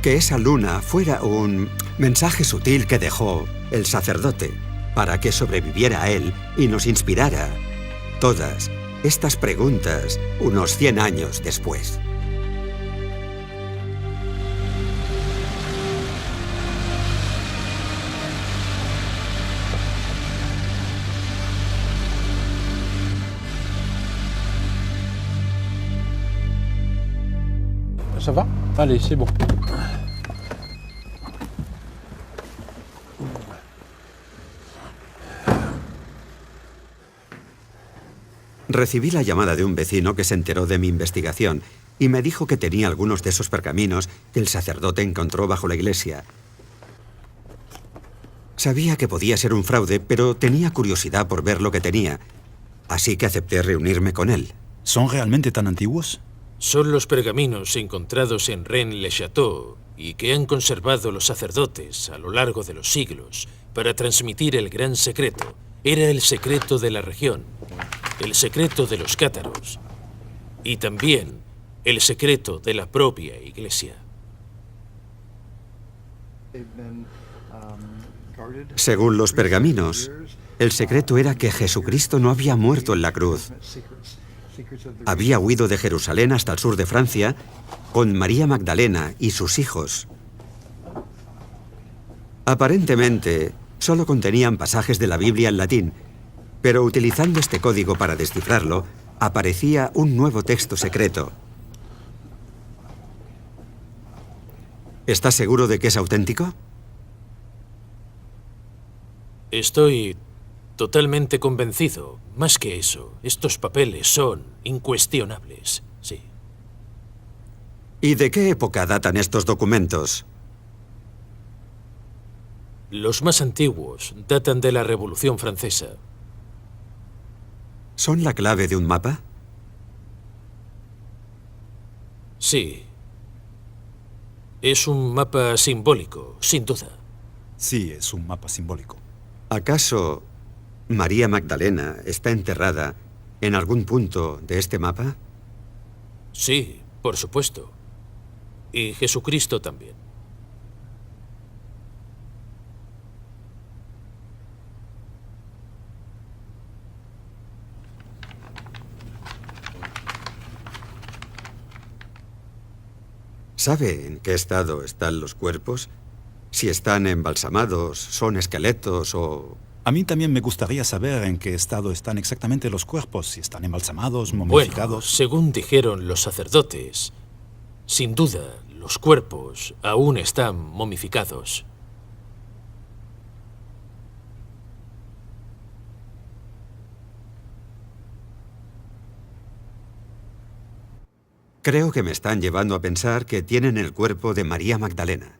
[SPEAKER 2] que esa luna fuera un mensaje sutil que dejó el sacerdote para que sobreviviera a él y nos inspirara todas estas preguntas unos 100 años después.
[SPEAKER 15] Ça va? Allez, c'est bon.
[SPEAKER 2] Recibí la llamada de un vecino que se enteró de mi investigación y me dijo que tenía algunos de esos pergaminos que el sacerdote encontró bajo la iglesia. Sabía que podía ser un fraude, pero tenía curiosidad por ver lo que tenía, así que acepté reunirme con él.
[SPEAKER 7] ¿Son realmente tan antiguos?
[SPEAKER 16] Son los pergaminos encontrados en Rennes-le-Château y que han conservado los sacerdotes a lo largo de los siglos para transmitir el gran secreto. Era el secreto de la región, el secreto de los cátaros y también el secreto de la propia iglesia.
[SPEAKER 2] Según los pergaminos, el secreto era que Jesucristo no había muerto en la cruz. Había huido de Jerusalén hasta el sur de Francia con María Magdalena y sus hijos. Aparentemente, solo contenían pasajes de la Biblia en latín, pero utilizando este código para descifrarlo, aparecía un nuevo texto secreto. ¿Estás seguro de que es auténtico?
[SPEAKER 16] Estoy totalmente convencido. Más que eso, estos papeles son incuestionables, sí.
[SPEAKER 2] ¿Y de qué época datan estos documentos?
[SPEAKER 16] Los más antiguos datan de la Revolución Francesa.
[SPEAKER 2] ¿Son la clave de un mapa?
[SPEAKER 16] Sí. Es un mapa simbólico, sin duda.
[SPEAKER 7] Sí, es un mapa simbólico.
[SPEAKER 2] ¿Acaso María Magdalena está enterrada en algún punto de este mapa?
[SPEAKER 16] Sí, por supuesto. Y Jesucristo también.
[SPEAKER 2] ¿Sabe en qué estado están los cuerpos? Si están embalsamados, son esqueletos o...
[SPEAKER 7] A mí también me gustaría saber en qué estado están exactamente los cuerpos, si están embalsamados, momificados...
[SPEAKER 16] Bueno, según dijeron los sacerdotes, sin duda, los cuerpos aún están momificados.
[SPEAKER 2] Creo que me están llevando a pensar que tienen el cuerpo de María Magdalena.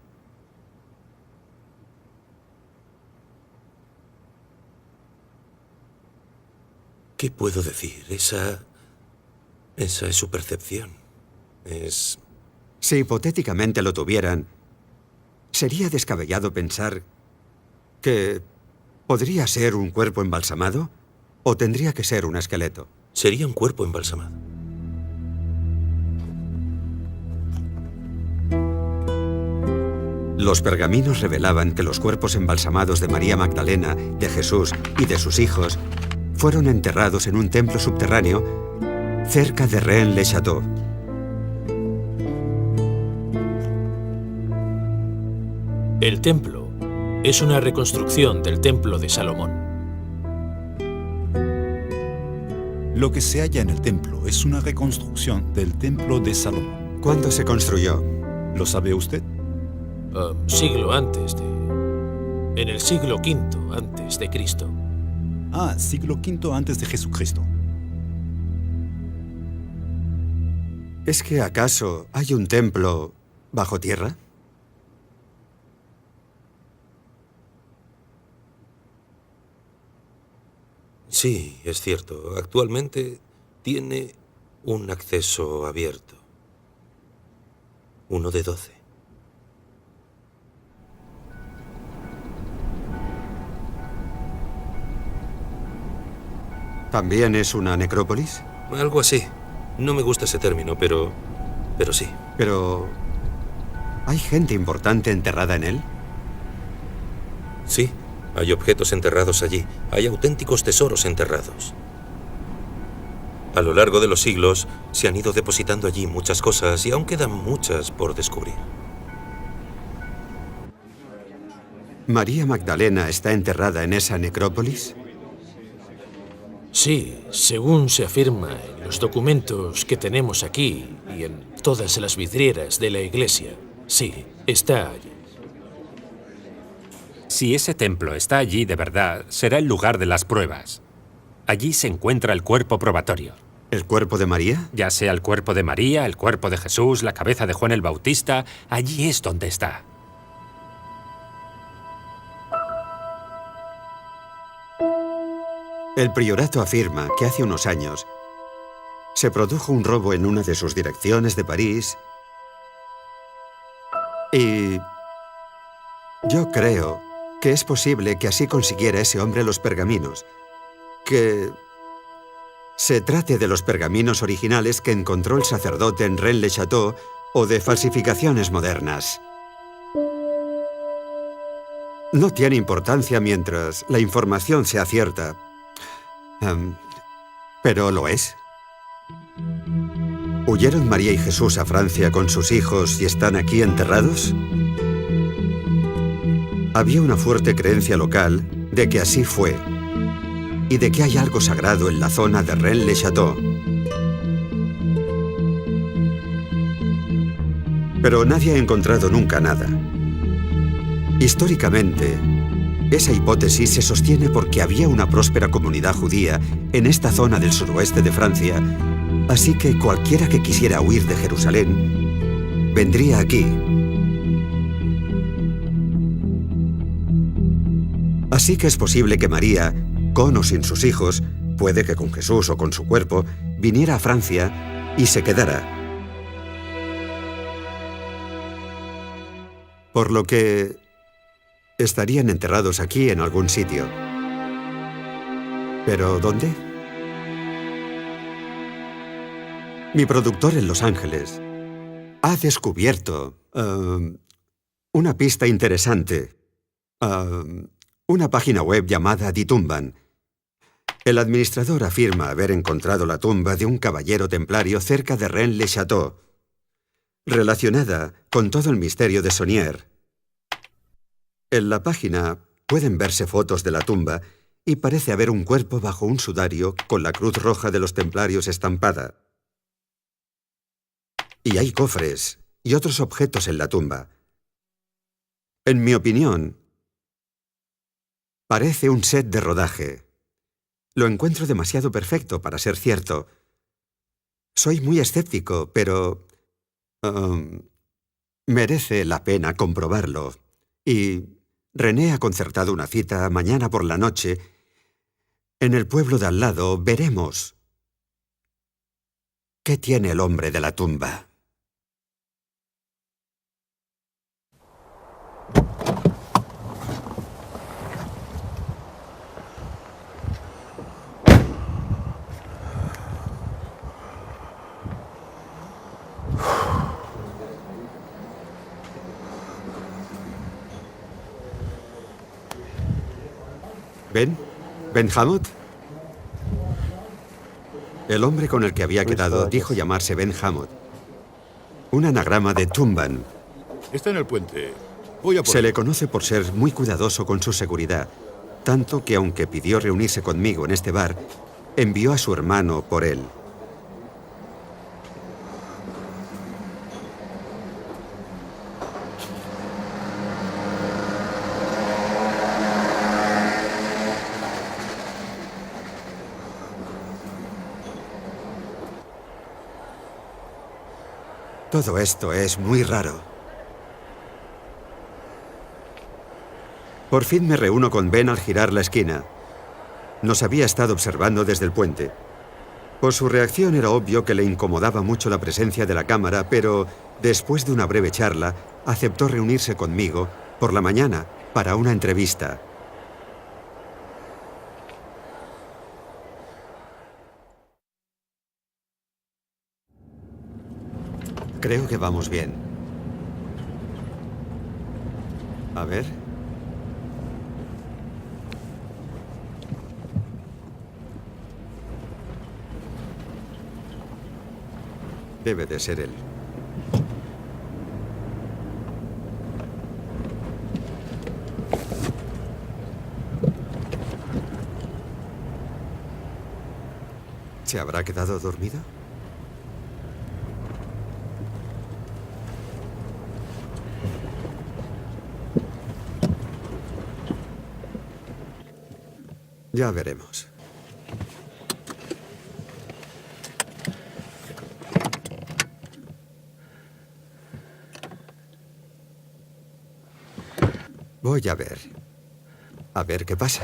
[SPEAKER 13] ¿Qué puedo decir? Esa es su percepción.
[SPEAKER 2] Si hipotéticamente lo tuvieran, ¿sería descabellado pensar que podría ser un cuerpo embalsamado o tendría que ser un esqueleto?
[SPEAKER 13] Sería un cuerpo embalsamado.
[SPEAKER 2] Los pergaminos revelaban que los cuerpos embalsamados de María Magdalena, de Jesús y de sus hijos fueron enterrados en un templo subterráneo cerca de Rennes-le-Château.
[SPEAKER 16] El templo es una reconstrucción del templo de Salomón.
[SPEAKER 7] Lo que se halla en el templo es una reconstrucción del templo de Salomón.
[SPEAKER 2] ¿Cuándo se construyó?
[SPEAKER 7] ¿Lo sabe usted?
[SPEAKER 16] Siglo antes de... En el siglo V antes de Cristo.
[SPEAKER 7] Ah, siglo V antes de Jesucristo.
[SPEAKER 2] ¿Es que acaso hay un templo bajo tierra?
[SPEAKER 13] Sí, es cierto. Actualmente tiene un acceso abierto. Uno de 12.
[SPEAKER 2] ¿También es una necrópolis?
[SPEAKER 13] Algo así. No me gusta ese término, pero sí.
[SPEAKER 2] Pero... ¿hay gente importante enterrada en él?
[SPEAKER 13] Sí, hay objetos enterrados allí. Hay auténticos tesoros enterrados. A lo largo de los siglos se han ido depositando allí muchas cosas y aún quedan muchas por descubrir.
[SPEAKER 2] ¿María Magdalena está enterrada en esa necrópolis?
[SPEAKER 16] Sí, según se afirma en los documentos que tenemos aquí y en todas las vidrieras de la iglesia. Sí, está allí.
[SPEAKER 8] Si ese templo está allí de verdad, será el lugar de las pruebas. Allí se encuentra el cuerpo probatorio.
[SPEAKER 2] ¿El cuerpo de María?
[SPEAKER 8] Ya sea el cuerpo de María, el cuerpo de Jesús, la cabeza de Juan el Bautista, allí es donde está.
[SPEAKER 2] El priorato afirma que hace unos años se produjo un robo en una de sus direcciones de París y yo creo que es posible que así consiguiera ese hombre los pergaminos, que se trate de los pergaminos originales que encontró el sacerdote en Rennes-le-Château o de falsificaciones modernas. No tiene importancia mientras la información sea cierta. ¿Pero lo es? ¿Huyeron María y Jesús a Francia con sus hijos y están aquí enterrados? Había una fuerte creencia local de que así fue y de que hay algo sagrado en la zona de Rennes-le-Château. Pero nadie ha encontrado nunca nada. Históricamente, esa hipótesis se sostiene porque había una próspera comunidad judía en esta zona del suroeste de Francia, así que cualquiera que quisiera huir de Jerusalén vendría aquí. Así que es posible que María, con o sin sus hijos, puede que con Jesús o con su cuerpo, viniera a Francia y se quedara. Por lo que estarían enterrados aquí en algún sitio. ¿Pero dónde? Mi productor en Los Ángeles ha descubierto una pista interesante. Una página web llamada Die Tumban. El administrador afirma haber encontrado la tumba de un caballero templario cerca de Rennes-le-Château, relacionada con todo el misterio de Saunier. En la página pueden verse fotos de la tumba y parece haber un cuerpo bajo un sudario con la cruz roja de los templarios estampada. Y hay cofres y otros objetos en la tumba. En mi opinión, parece un set de rodaje. Lo encuentro demasiado perfecto para ser cierto. Soy muy escéptico, pero merece la pena comprobarlo. Y René ha concertado una cita mañana por la noche. En el pueblo de al lado veremos qué tiene el hombre de la tumba. ¿Ben Hamot? El hombre con el que había quedado dijo llamarse Ben Hamot. Un anagrama de Tumban.
[SPEAKER 9] Está en el puente. Voy a por
[SPEAKER 2] Se
[SPEAKER 9] él.
[SPEAKER 2] le conoce por ser muy cuidadoso con su seguridad, tanto que aunque pidió reunirse conmigo en este bar, envió a su hermano por él. Todo esto es muy raro. Por fin me reúno con Ben al girar la esquina. Nos había estado observando desde el puente. Por su reacción era obvio que le incomodaba mucho la presencia de la cámara, pero después de una breve charla, aceptó reunirse conmigo por la mañana para una entrevista. Creo que vamos bien. A ver. Debe de ser él. ¿Se habrá quedado dormido? Ya veremos. Voy a ver. A ver qué pasa.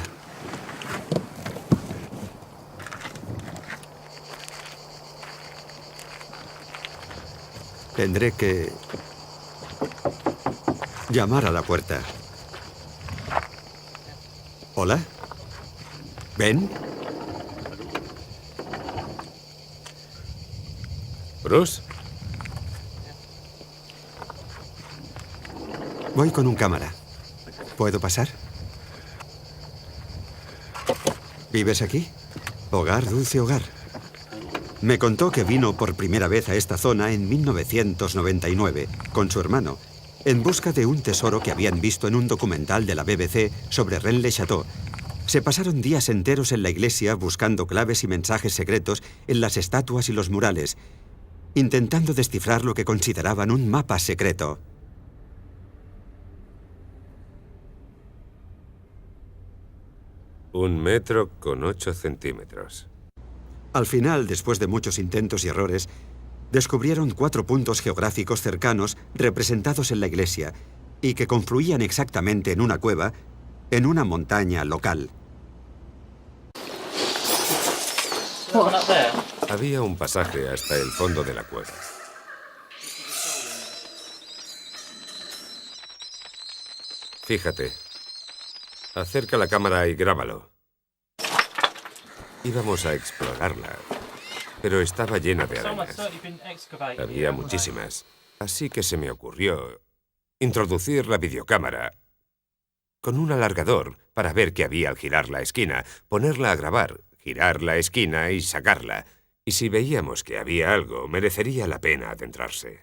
[SPEAKER 2] Tendré que llamar a la puerta. ¿Hola? ¿Ben?
[SPEAKER 13] ¿Bruce?
[SPEAKER 2] Voy con un cámara. ¿Puedo pasar? ¿Vives aquí? Hogar, dulce hogar. Me contó que vino por primera vez a esta zona en 1999 con su hermano, en busca de un tesoro que habían visto en un documental de la BBC sobre Rennes-le-Château. Se pasaron días enteros en la iglesia buscando claves y mensajes secretos en las estatuas y los murales. intentando descifrar lo que consideraban un mapa secreto.
[SPEAKER 15] Un metro con 8 centímetros.
[SPEAKER 2] Al final, después de muchos intentos y errores, descubrieron 4 puntos geográficos cercanos representados en la iglesia y que confluían exactamente en una cueva, en una montaña local.
[SPEAKER 15] Había un pasaje hasta el fondo de la cueva. Fíjate. Acerca la cámara y grábalo. Íbamos a explorarla, pero estaba llena de arañas. Había muchísimas. Así que se me ocurrió introducir la videocámara con un alargador para ver qué había al girar la esquina, ponerla a grabar, girar la esquina y sacarla. Y si veíamos que había algo, merecería la pena adentrarse.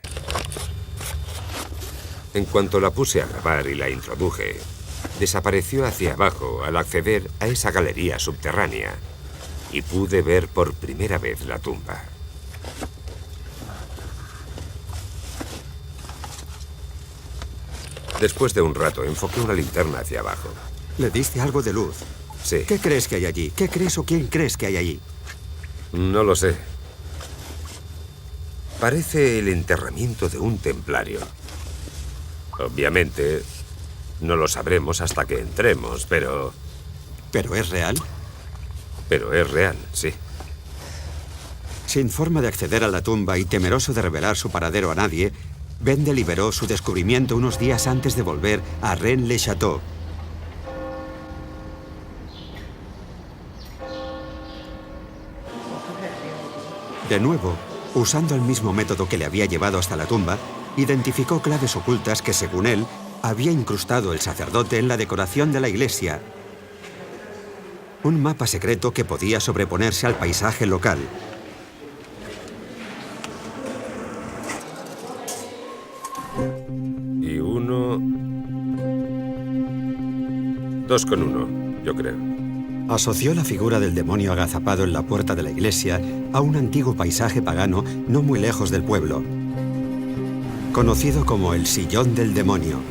[SPEAKER 15] En cuanto la puse a grabar y la introduje, desapareció hacia abajo al acceder a esa galería subterránea y pude ver por primera vez la tumba. Después de un rato, enfoqué una linterna hacia abajo.
[SPEAKER 2] ¿Le diste algo de luz?
[SPEAKER 15] Sí.
[SPEAKER 2] ¿Qué crees que hay allí? ¿Qué crees o quién crees que hay allí?
[SPEAKER 15] No lo sé. Parece el enterramiento de un templario. Obviamente, no lo sabremos hasta que entremos, pero...
[SPEAKER 2] ¿Pero es real?
[SPEAKER 15] Pero es real, sí.
[SPEAKER 2] Sin forma de acceder a la tumba y temeroso de revelar su paradero a nadie, Ben deliberó su descubrimiento unos días antes de volver a Rennes-le-Château. De nuevo, usando el mismo método que le había llevado hasta la tumba, identificó claves ocultas que, según él, había incrustado el sacerdote en la decoración de la iglesia. Un mapa secreto que podía sobreponerse al paisaje local.
[SPEAKER 15] Y 2 con 1, yo creo.
[SPEAKER 2] Asoció la figura del demonio agazapado en la puerta de la iglesia a un antiguo paisaje pagano no muy lejos del pueblo, conocido como el Sillón del Demonio.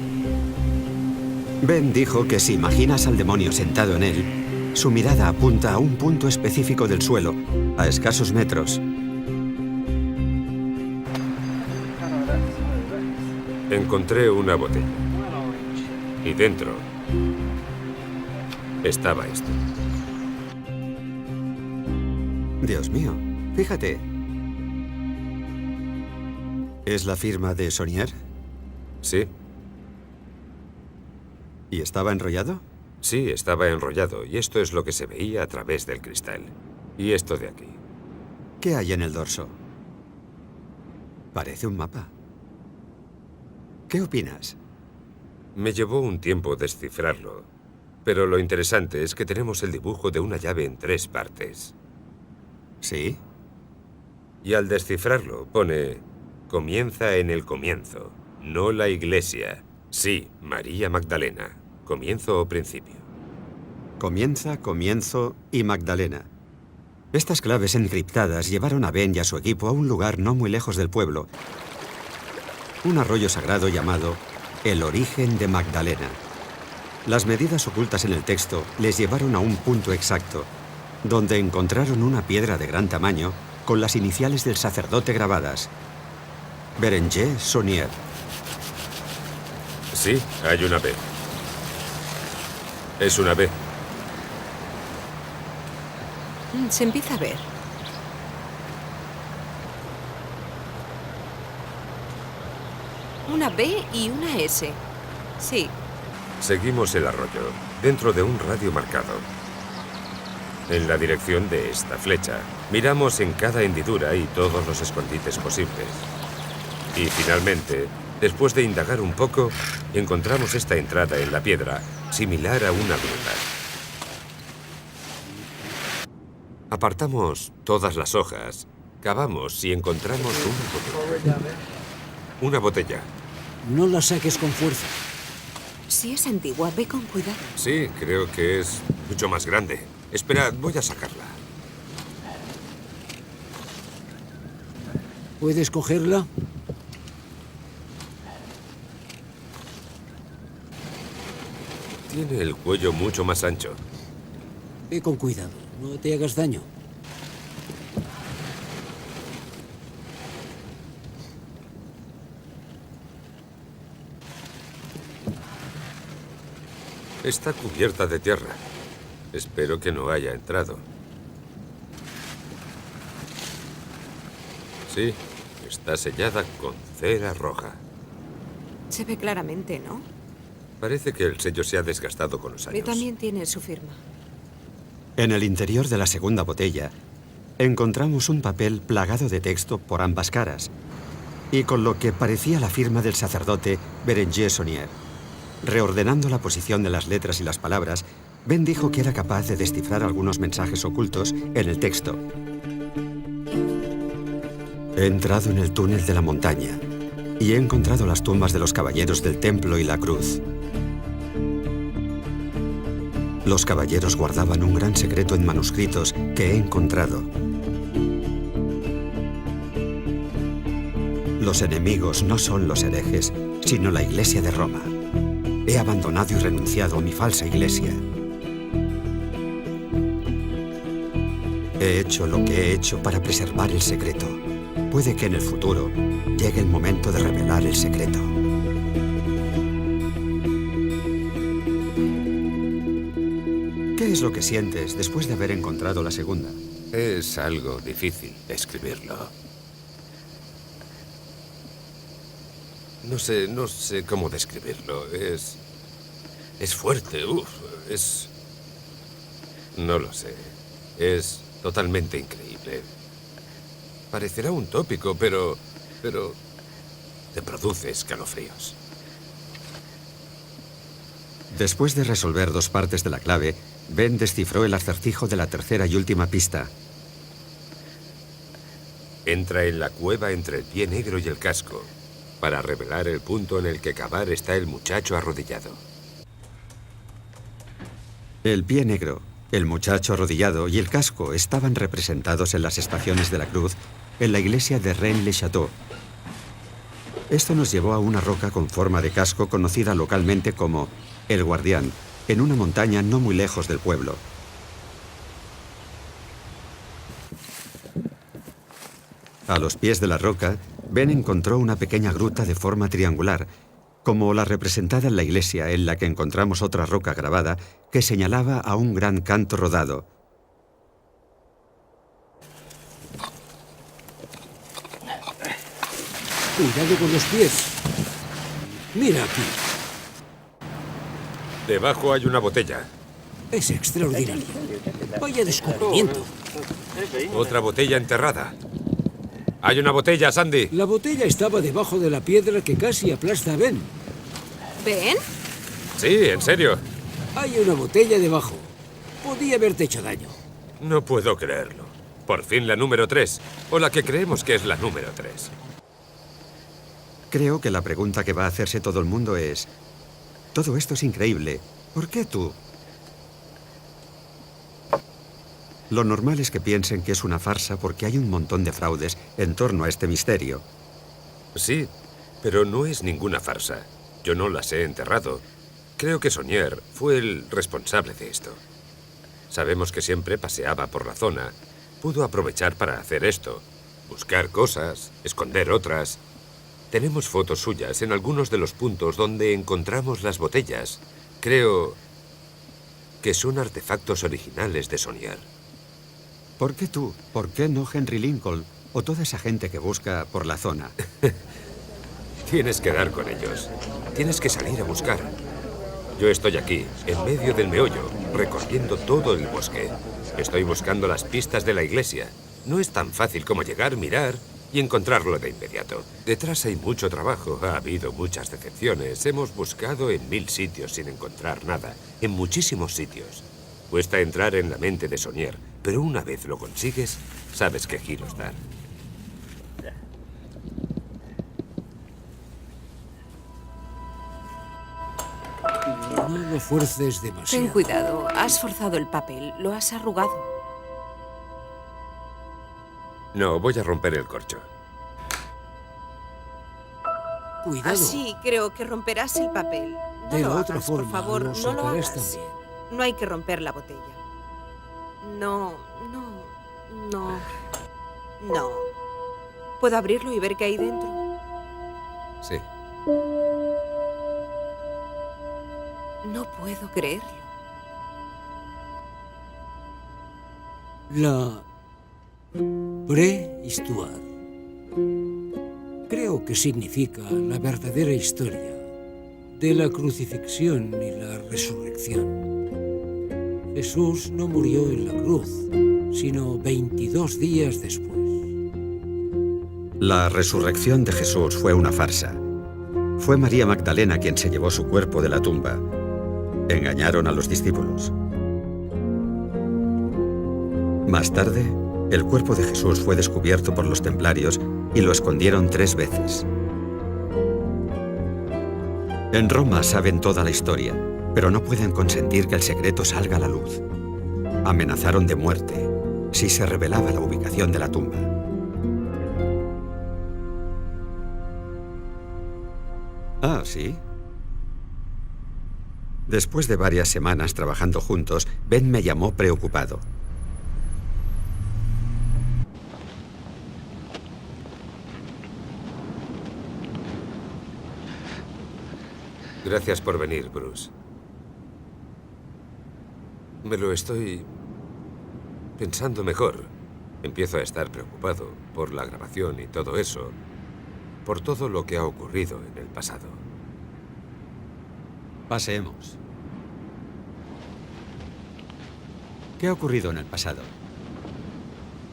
[SPEAKER 2] Ben dijo que si imaginas al demonio sentado en él, su mirada apunta a un punto específico del suelo, a escasos metros.
[SPEAKER 15] Encontré una botella. Y dentro estaba esto.
[SPEAKER 2] Dios mío, fíjate. ¿Es la firma de Saunier?
[SPEAKER 15] Sí.
[SPEAKER 2] ¿Y estaba enrollado?
[SPEAKER 15] Sí, estaba enrollado, y esto es lo que se veía a través del cristal. Y esto de aquí.
[SPEAKER 2] ¿Qué hay en el dorso? Parece un mapa. ¿Qué opinas?
[SPEAKER 15] Me llevó un tiempo descifrarlo, pero lo interesante es que tenemos el dibujo de una llave en 3 partes.
[SPEAKER 2] ¿Sí?
[SPEAKER 15] Y al descifrarlo pone: comienza en el comienzo, no la iglesia. Sí, María Magdalena. Comienzo o principio.
[SPEAKER 2] Comienza, comienzo y Magdalena. Estas claves encriptadas llevaron a Ben y a su equipo a un lugar no muy lejos del pueblo. Un arroyo sagrado llamado El Origen de Magdalena. Las medidas ocultas en el texto les llevaron a un punto exacto, donde encontraron una piedra de gran tamaño con las iniciales del sacerdote grabadas. Berenger Saunier.
[SPEAKER 15] Sí, hay una B. Es una B.
[SPEAKER 1] Se empieza a ver. Una B y una S. Sí.
[SPEAKER 15] Seguimos el arroyo, dentro de un radio marcado. En la dirección de esta flecha. Miramos en cada hendidura y todos los escondites posibles. Y finalmente, después de indagar un poco, encontramos esta entrada en la piedra, similar a una gruta. Apartamos todas las hojas, cavamos y encontramos una botella. Una botella.
[SPEAKER 6] No la saques con fuerza.
[SPEAKER 1] Si es antigua, ve con cuidado.
[SPEAKER 15] Sí, creo que es mucho más grande. Esperad, voy a sacarla.
[SPEAKER 6] ¿Puedes cogerla?
[SPEAKER 15] Tiene el cuello mucho más ancho.
[SPEAKER 6] Ve con cuidado, no te hagas daño.
[SPEAKER 15] Está cubierta de tierra. Espero que no haya entrado. Sí, está sellada con cera roja.
[SPEAKER 1] Se ve claramente, ¿no?
[SPEAKER 15] Parece que el sello se ha desgastado con los
[SPEAKER 1] Y
[SPEAKER 15] años.
[SPEAKER 1] también tiene su firma.
[SPEAKER 2] En el interior de la segunda botella, encontramos un papel plagado de texto por ambas caras y con lo que parecía la firma del sacerdote Berenguer Saunier. Reordenando la posición de las letras y las palabras, Ben dijo que era capaz de descifrar algunos mensajes ocultos en el texto. He entrado en el túnel de la montaña y he encontrado las tumbas de los caballeros del templo y la cruz. Los caballeros guardaban un gran secreto en manuscritos que he encontrado. Los enemigos no son los herejes, sino la Iglesia de Roma. He abandonado y renunciado a mi falsa iglesia. He hecho lo que he hecho para preservar el secreto. Puede que en el futuro llegue el momento de revelar el secreto. ¿Qué es lo que sientes después de haber encontrado la segunda?
[SPEAKER 15] Es algo difícil describirlo. No sé cómo describirlo. Es fuerte, no lo sé. Es totalmente increíble. Parecerá un tópico, pero te produce escalofríos.
[SPEAKER 2] Después de resolver dos partes de la clave, Ben descifró el acertijo de la tercera y última pista.
[SPEAKER 15] Entra en la cueva entre el pie negro y el casco para revelar el punto en el que cavar está el muchacho arrodillado.
[SPEAKER 2] El pie negro, el muchacho arrodillado y el casco estaban representados en las estaciones de la cruz en la iglesia de Rennes-le-Château. Esto nos llevó a una roca con forma de casco conocida localmente como El Guardián, en una montaña no muy lejos del pueblo. A los pies de la roca, Ben encontró una pequeña gruta de forma triangular, como la representada en la iglesia, en la que encontramos otra roca grabada que señalaba a un gran canto rodado.
[SPEAKER 6] Cuidado con los pies. Mira aquí.
[SPEAKER 15] Debajo hay una botella.
[SPEAKER 6] Es extraordinario. Vaya descubrimiento.
[SPEAKER 15] Otra botella enterrada. Hay una botella, Sandy.
[SPEAKER 6] La botella estaba debajo de la piedra que casi aplasta a Ben.
[SPEAKER 1] ¿Ben?
[SPEAKER 15] Sí, en serio.
[SPEAKER 6] Hay una botella debajo. Podía haberte hecho daño.
[SPEAKER 15] No puedo creerlo. Por fin la número 3. O la que creemos que es la número 3.
[SPEAKER 2] Creo que la pregunta que va a hacerse todo el mundo es... Todo esto es increíble. ¿Por qué tú? Lo normal es que piensen que es una farsa porque hay un montón de fraudes en torno a este misterio.
[SPEAKER 15] Sí, pero no es ninguna farsa. Yo no las he enterrado. Creo que Saunier fue el responsable de esto. Sabemos que siempre paseaba por la zona. Pudo aprovechar para hacer esto. Buscar cosas, esconder otras. Tenemos fotos suyas en algunos de los puntos donde encontramos las botellas. Creo que son artefactos originales de Saunier.
[SPEAKER 2] ¿Por qué tú? ¿Por qué no Henry Lincoln o toda esa gente que busca por la zona?
[SPEAKER 15] Tienes que dar con ellos. Tienes que salir a buscar. Yo estoy aquí, en medio del meollo, recorriendo todo el bosque. Estoy buscando las pistas de la iglesia. No es tan fácil como llegar, mirar y encontrarlo de inmediato. Detrás hay mucho trabajo, ha habido muchas decepciones. Hemos buscado en 1000 sitios sin encontrar nada, en muchísimos sitios. Cuesta entrar en la mente de Saunier, pero una vez lo consigues, sabes qué giros dar.
[SPEAKER 6] No lo fuerces demasiado.
[SPEAKER 1] Ten cuidado, has forzado el papel, lo has arrugado.
[SPEAKER 15] No, voy a romper el corcho.
[SPEAKER 6] Cuidado.
[SPEAKER 1] Así creo que romperás el papel. No
[SPEAKER 6] De
[SPEAKER 1] lo
[SPEAKER 6] la
[SPEAKER 1] hagas,
[SPEAKER 6] otra forma,
[SPEAKER 1] por favor,
[SPEAKER 6] lo
[SPEAKER 1] no lo
[SPEAKER 6] sacarás
[SPEAKER 1] hagas.
[SPEAKER 6] también.
[SPEAKER 1] No hay que romper la botella. No. ¿Puedo abrirlo y ver qué hay dentro?
[SPEAKER 15] Sí.
[SPEAKER 1] No puedo creerlo.
[SPEAKER 6] La Préhistoire. Creo que significa la verdadera historia de la crucifixión y la resurrección. Jesús no murió en la cruz, sino 22 días después.
[SPEAKER 2] La resurrección de Jesús fue una farsa. Fue María Magdalena quien se llevó su cuerpo de la tumba. Engañaron a los discípulos. Más tarde, el cuerpo de Jesús fue descubierto por los templarios y lo escondieron 3 veces. En Roma saben toda la historia, pero no pueden consentir que el secreto salga a la luz. Amenazaron de muerte si se revelaba la ubicación de la tumba. Ah, ¿sí? Después de varias semanas trabajando juntos, Ben me llamó preocupado.
[SPEAKER 15] Gracias por venir, Bruce. Me lo estoy pensando mejor. Empiezo a estar preocupado por la grabación y todo eso, por todo lo que ha ocurrido en el pasado.
[SPEAKER 2] Paseemos. ¿Qué ha ocurrido en el pasado?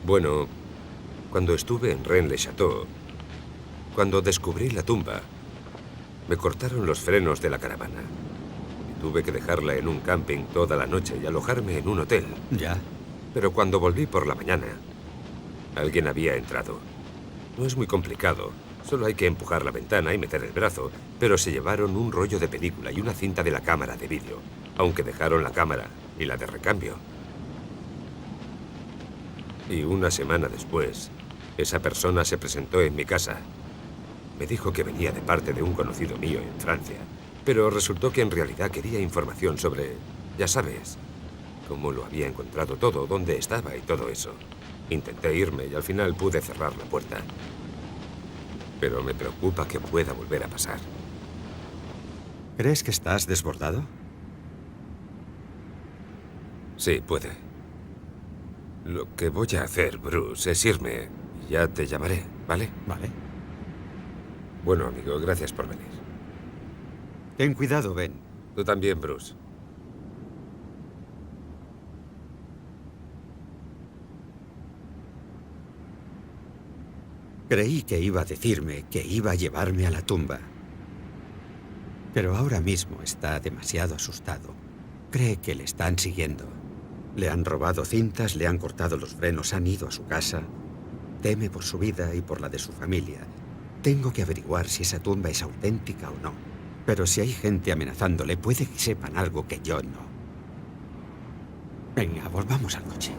[SPEAKER 15] Bueno, cuando estuve en Rennes-le-Château, cuando descubrí la tumba, me cortaron los frenos de la caravana. Y tuve que dejarla en un camping toda la noche y alojarme en un hotel.
[SPEAKER 2] Ya.
[SPEAKER 15] Pero cuando volví por la mañana, alguien había entrado. No es muy complicado. Solo hay que empujar la ventana y meter el brazo. Pero se llevaron un rollo de película y una cinta de la cámara de vídeo. Aunque dejaron la cámara y la de recambio. Y una semana después, esa persona se presentó en mi casa. Me dijo que venía de parte de un conocido mío en Francia, pero resultó que en realidad quería información sobre, ya sabes, cómo lo había encontrado todo, dónde estaba y todo eso. Intenté irme y al final pude cerrar la puerta. Pero me preocupa que pueda volver a pasar.
[SPEAKER 2] ¿Crees que estás desbordado?
[SPEAKER 15] Sí, puede. Lo que voy a hacer, Bruce, es irme y ya te llamaré, ¿vale?
[SPEAKER 2] Vale.
[SPEAKER 15] Bueno, amigo, gracias por venir.
[SPEAKER 2] Ten cuidado, Ben.
[SPEAKER 15] Tú también, Bruce.
[SPEAKER 2] Creí que iba a decirme que iba a llevarme a la tumba. Pero ahora mismo está demasiado asustado. Cree que le están siguiendo. Le han robado cintas, le han cortado los frenos, han ido a su casa. Teme por su vida y por la de su familia. Tengo que averiguar si esa tumba es auténtica o no. Pero si hay gente amenazándole, puede que sepan algo que yo no. Venga, volvamos al coche.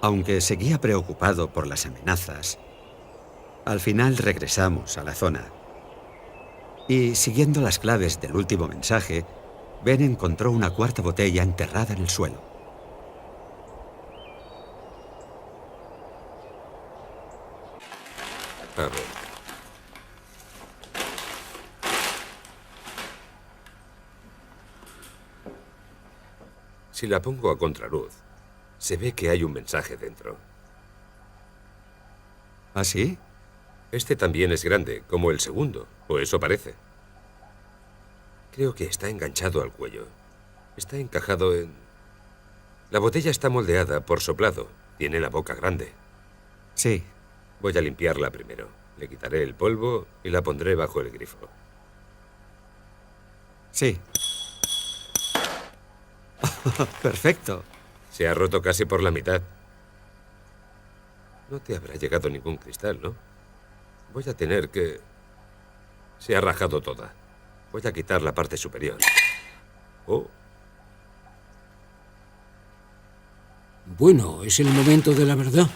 [SPEAKER 2] Aunque seguía preocupado por las amenazas, al final regresamos a la zona. Y siguiendo las claves del último mensaje, Ben encontró una cuarta botella enterrada en el suelo.
[SPEAKER 15] A ver. Si la pongo a contraluz, se ve que hay un mensaje dentro.
[SPEAKER 2] ¿Ah, sí?
[SPEAKER 15] Este también es grande, como el segundo, o eso parece. Creo que está enganchado al cuello. Está encajado en... La botella está moldeada por soplado. Tiene la boca grande.
[SPEAKER 2] Sí.
[SPEAKER 15] Voy a limpiarla primero. Le quitaré el polvo y la pondré bajo el grifo.
[SPEAKER 2] Sí. Perfecto.
[SPEAKER 15] Se ha roto casi por la mitad. No te habrá llegado ningún cristal, ¿no? Voy a tener que... Se ha rajado toda. Voy a quitar la parte superior. Oh.
[SPEAKER 6] Bueno, es el momento de la verdad.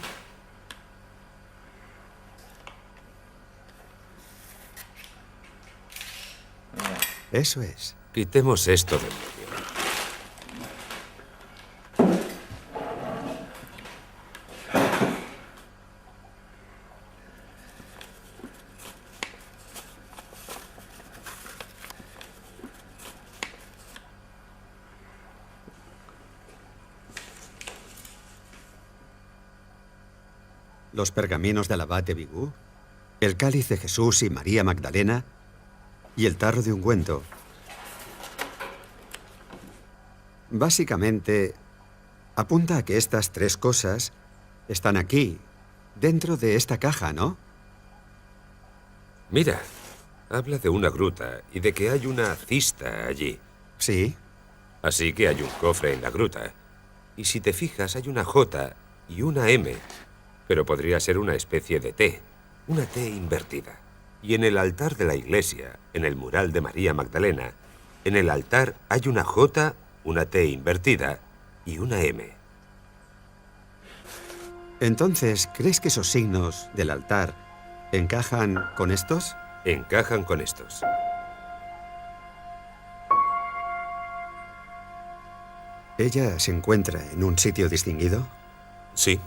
[SPEAKER 2] Eso es.
[SPEAKER 15] Quitemos esto de medio.
[SPEAKER 2] Los pergaminos del abad de Bigú, el cáliz de Jesús y María Magdalena y el tarro de ungüento. Básicamente, apunta a que estas tres cosas están aquí, dentro de esta caja, ¿no?
[SPEAKER 15] Mira, habla de una gruta y de que hay una cista allí.
[SPEAKER 2] Sí.
[SPEAKER 15] Así que hay un cofre en la gruta. Y si te fijas, hay una J y una M. Pero podría ser una especie de T, una T invertida. Y en el altar de la iglesia, en el mural de María Magdalena, en el altar hay una J, una T invertida y una M.
[SPEAKER 2] Entonces, ¿crees que esos signos del altar encajan con estos?
[SPEAKER 15] Encajan con estos.
[SPEAKER 2] ¿Ella se encuentra en un sitio distinguido?
[SPEAKER 13] Sí.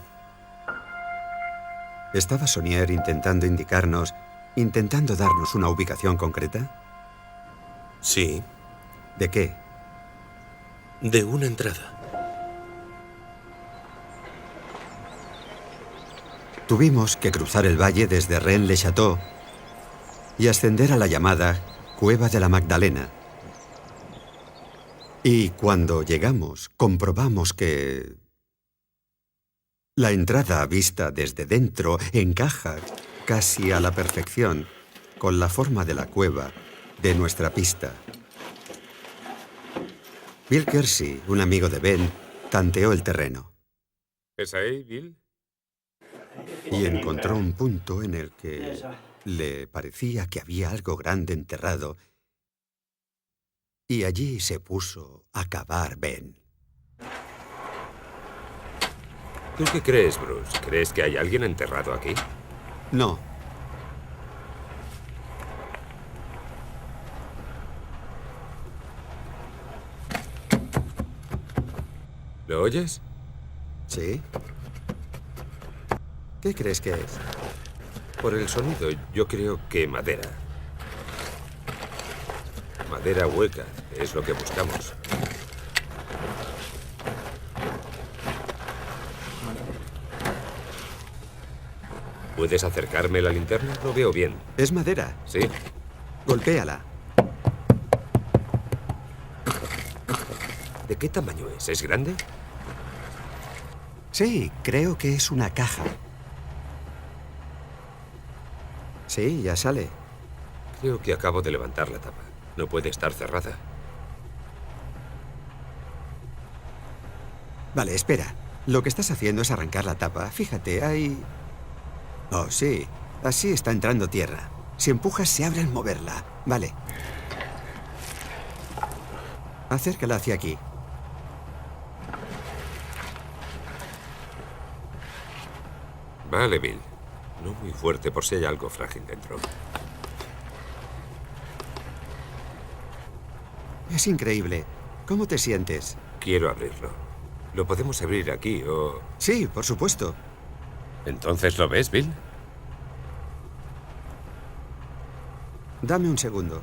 [SPEAKER 2] ¿Estaba Saunier intentando indicarnos, intentando darnos una ubicación concreta?
[SPEAKER 13] Sí.
[SPEAKER 2] ¿De qué?
[SPEAKER 13] De una entrada.
[SPEAKER 2] Tuvimos que cruzar el valle desde Rennes-le-Château y ascender a la llamada Cueva de la Magdalena. Y cuando llegamos, comprobamos que la entrada vista desde dentro encaja casi a la perfección con la forma de la cueva de nuestra pista. Bill Kersey, un amigo de Ben, tanteó el terreno.
[SPEAKER 15] ¿Es ahí, Bill?
[SPEAKER 2] Y encontró un punto en el que le parecía que había algo grande enterrado. Y allí se puso a cavar Ben.
[SPEAKER 15] ¿Tú qué crees, Bruce? ¿Crees que hay alguien enterrado aquí?
[SPEAKER 2] No.
[SPEAKER 15] ¿Lo oyes?
[SPEAKER 2] Sí. ¿Qué crees que es?
[SPEAKER 15] Por el sonido, yo creo que madera. Madera hueca, es lo que buscamos. ¿Puedes acercarme la linterna? Lo veo bien.
[SPEAKER 2] Es madera.
[SPEAKER 15] Sí.
[SPEAKER 2] Golpéala.
[SPEAKER 15] ¿De qué tamaño es? ¿Es grande?
[SPEAKER 2] Sí, creo que es una caja. Sí, ya sale.
[SPEAKER 15] Creo que acabo de levantar la tapa. No puede estar cerrada.
[SPEAKER 2] Vale, espera. Lo que estás haciendo es arrancar la tapa. Fíjate, hay... Oh, sí. Así está entrando tierra. Si empujas, se abre al moverla. Vale. Acércala hacia aquí.
[SPEAKER 15] Vale, Bill. No muy fuerte por si hay algo frágil dentro.
[SPEAKER 2] Es increíble. ¿Cómo te sientes?
[SPEAKER 15] Quiero abrirlo. ¿Lo podemos abrir aquí o...?
[SPEAKER 2] Sí, por supuesto.
[SPEAKER 15] ¿Entonces lo ves, Bill?
[SPEAKER 2] Dame un segundo.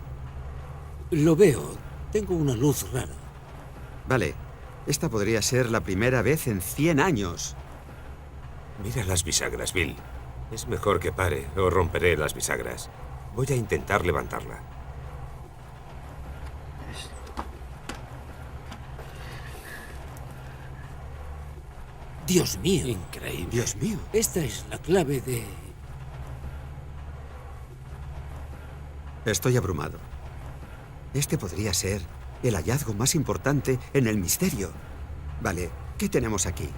[SPEAKER 6] Lo veo. Tengo una luz rara.
[SPEAKER 2] Vale. Esta podría ser la primera vez en 100 años.
[SPEAKER 15] Mira las bisagras, Bill. Es mejor que pare o romperé las bisagras. Voy a intentar levantarla.
[SPEAKER 6] Dios mío.
[SPEAKER 13] Increíble.
[SPEAKER 2] Dios mío.
[SPEAKER 6] Esta es la clave de...
[SPEAKER 2] Estoy abrumado. Este podría ser El hallazgo más importante en el misterio. Vale, ¿qué tenemos aquí?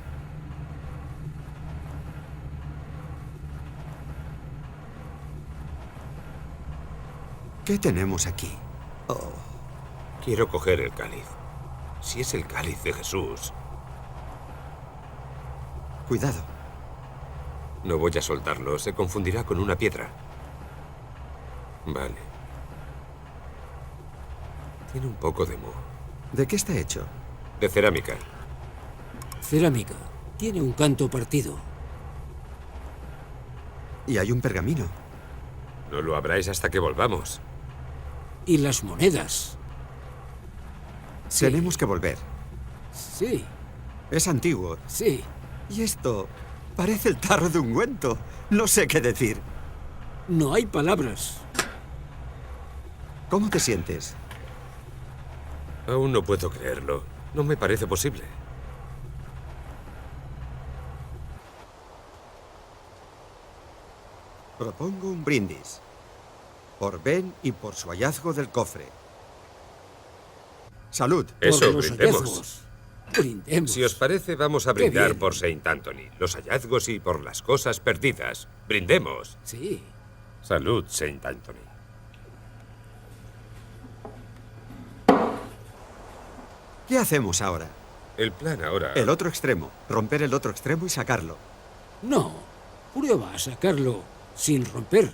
[SPEAKER 2] ¿Qué tenemos aquí? Oh.
[SPEAKER 15] Quiero coger el cáliz. Si es el cáliz de Jesús...
[SPEAKER 2] Cuidado.
[SPEAKER 15] No voy a soltarlo, se confundirá con una piedra. Vale. Tiene un poco de moho.
[SPEAKER 2] ¿De qué está hecho?
[SPEAKER 15] De cerámica.
[SPEAKER 6] Cerámica. Tiene un canto partido.
[SPEAKER 2] Y hay un pergamino.
[SPEAKER 15] No lo abráis hasta que volvamos.
[SPEAKER 6] Y las monedas.
[SPEAKER 2] Sí. Tenemos que volver.
[SPEAKER 6] Sí.
[SPEAKER 2] Es antiguo.
[SPEAKER 6] Sí.
[SPEAKER 2] Y esto parece el tarro de ungüento. No sé qué decir.
[SPEAKER 6] No hay palabras.
[SPEAKER 2] ¿Cómo te sientes?
[SPEAKER 15] Aún no puedo creerlo. No me parece posible.
[SPEAKER 2] Propongo un brindis. Por Ben y por su hallazgo del cofre. ¡Salud!
[SPEAKER 15] Eso, brindemos.
[SPEAKER 6] Brindemos.
[SPEAKER 15] Si os parece, vamos a brindar por Saint Anthony, los hallazgos y por las cosas perdidas. ¡Brindemos!
[SPEAKER 6] Sí.
[SPEAKER 15] Salud, Saint Anthony.
[SPEAKER 2] ¿Qué hacemos ahora?
[SPEAKER 15] El plan ahora...
[SPEAKER 2] El otro extremo. Romper el otro extremo y sacarlo.
[SPEAKER 6] No. Prueba a sacarlo sin romper.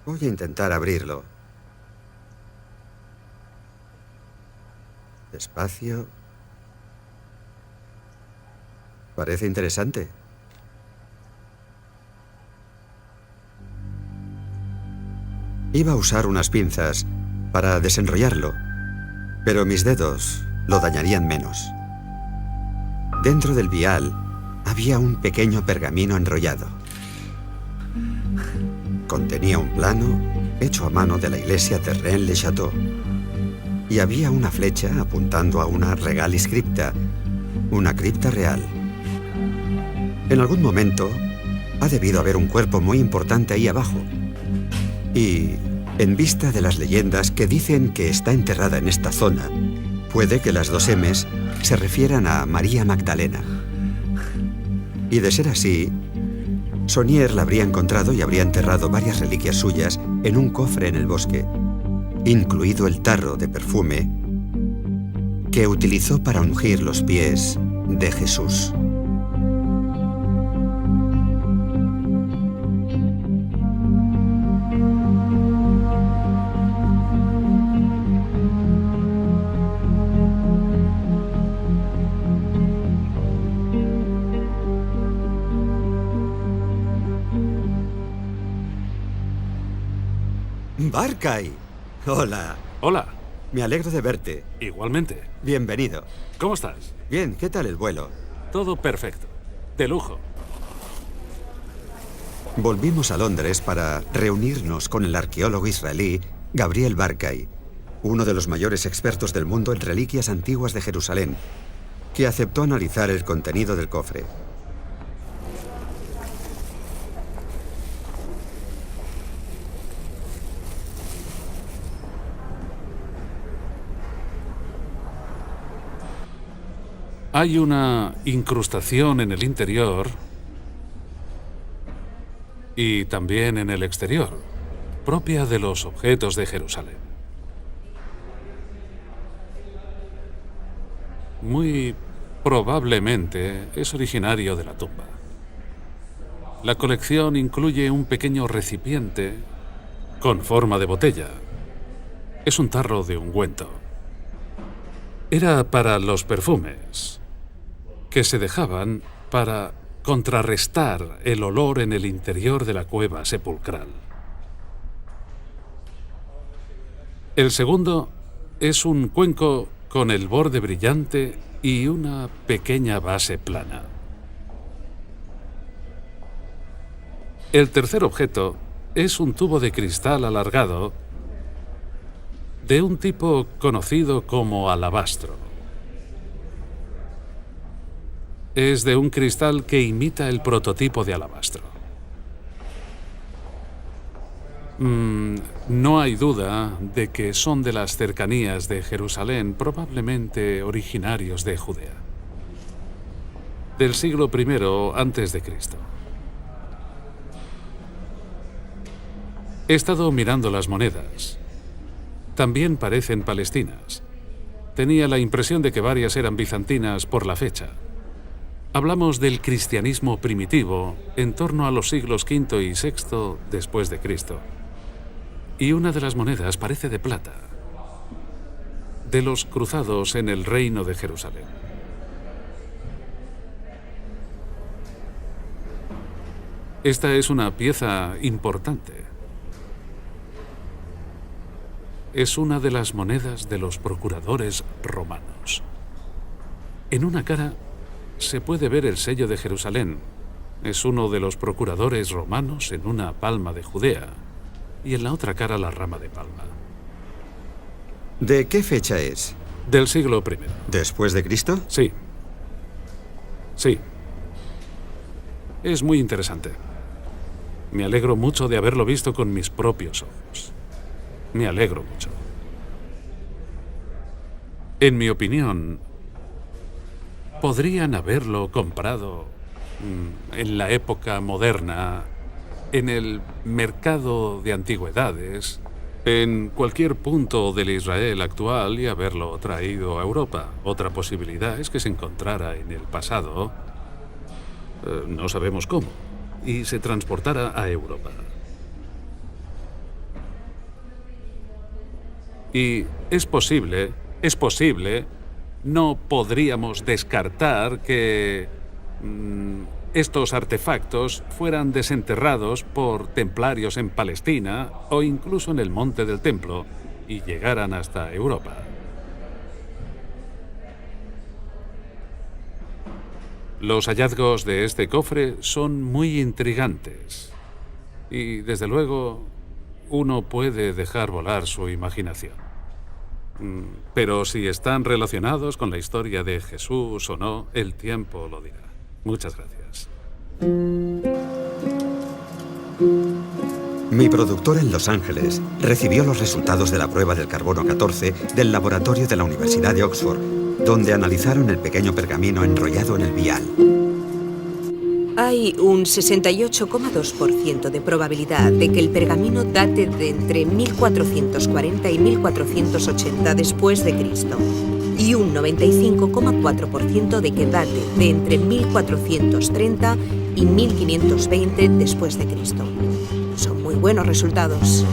[SPEAKER 2] Voy a intentar abrirlo. Despacio. Parece interesante. Iba a usar unas pinzas para desenrollarlo, pero mis dedos lo dañarían menos. Dentro del vial había un pequeño pergamino enrollado. Contenía un plano hecho a mano de la iglesia de Rennes-le-Château y había una flecha apuntando a una regalis crypta, una cripta real. En algún momento ha debido haber un cuerpo muy importante ahí abajo. Y, en vista de las leyendas que dicen que está enterrada en esta zona, puede que las dos M's se refieran a María Magdalena. Y de ser así, Saunier la habría encontrado y habría enterrado varias reliquias suyas en un cofre en el bosque, incluido el tarro de perfume que utilizó para ungir los pies de Jesús. Barkay. Hola.
[SPEAKER 17] Hola.
[SPEAKER 2] Me alegro de verte.
[SPEAKER 17] Igualmente.
[SPEAKER 2] Bienvenido.
[SPEAKER 17] ¿Cómo estás?
[SPEAKER 2] Bien, ¿qué tal el vuelo?
[SPEAKER 17] Todo perfecto. De lujo.
[SPEAKER 2] Volvimos a Londres para reunirnos con el arqueólogo israelí Gabriel Barkay, uno de los mayores expertos del mundo en reliquias antiguas de Jerusalén, que aceptó analizar el contenido del cofre.
[SPEAKER 17] Hay una incrustación en el interior y también en el exterior, propia de los objetos de Jerusalén. Muy probablemente es originario de la tumba. La colección incluye un pequeño recipiente con forma de botella. Es un tarro de ungüento. Era para los perfumes que se dejaban para contrarrestar el olor en el interior de la cueva sepulcral. El segundo es un cuenco con el borde brillante y una pequeña base plana. El tercer objeto es un tubo de cristal alargado de un tipo conocido como alabastro. Es de un cristal que imita el prototipo de alabastro. No hay duda de que son de las cercanías de Jerusalén, probablemente originarios de Judea, del siglo I antes de Cristo. He estado mirando las monedas. También parecen palestinas. Tenía la impresión de que varias eran bizantinas por la fecha. Hablamos del cristianismo primitivo en torno a los siglos V y VI después de Cristo. Y una de las monedas parece de plata, de los cruzados en el reino de Jerusalén. Esta es una pieza importante. Es una de las monedas de los procuradores romanos. En una cara se puede ver el sello de Jerusalén. Es uno de los procuradores romanos en una palma de Judea. Y en la otra cara la rama de palma.
[SPEAKER 2] ¿De qué fecha es?
[SPEAKER 17] Del siglo I.
[SPEAKER 2] ¿Después de Cristo?
[SPEAKER 17] Sí. Sí. Es muy interesante. Me alegro mucho de haberlo visto con mis propios ojos. Me alegro mucho. En mi opinión, podrían haberlo comprado en la época moderna, en el mercado de antigüedades, en cualquier punto del Israel actual y haberlo traído a Europa. Otra posibilidad es que se encontrara en el pasado, no sabemos cómo, y se transportara a Europa. Y es posible, no podríamos descartar que estos artefactos fueran desenterrados por templarios en Palestina o incluso en el monte del templo y llegaran hasta Europa. Los hallazgos de este cofre son muy intrigantes y, desde luego, uno puede dejar volar su imaginación. Pero si están relacionados con la historia de Jesús o no, el tiempo lo dirá. Muchas gracias.
[SPEAKER 2] Mi productor en Los Ángeles recibió los resultados de la prueba del carbono 14 del laboratorio de la Universidad de Oxford, donde analizaron el pequeño pergamino enrollado en el vial.
[SPEAKER 1] Hay un 68,2% de probabilidad de que el pergamino date de entre 1440 y 1480 después de Cristo y un 95,4% de que date de entre 1430 y 1520 después de Cristo. Son muy buenos resultados.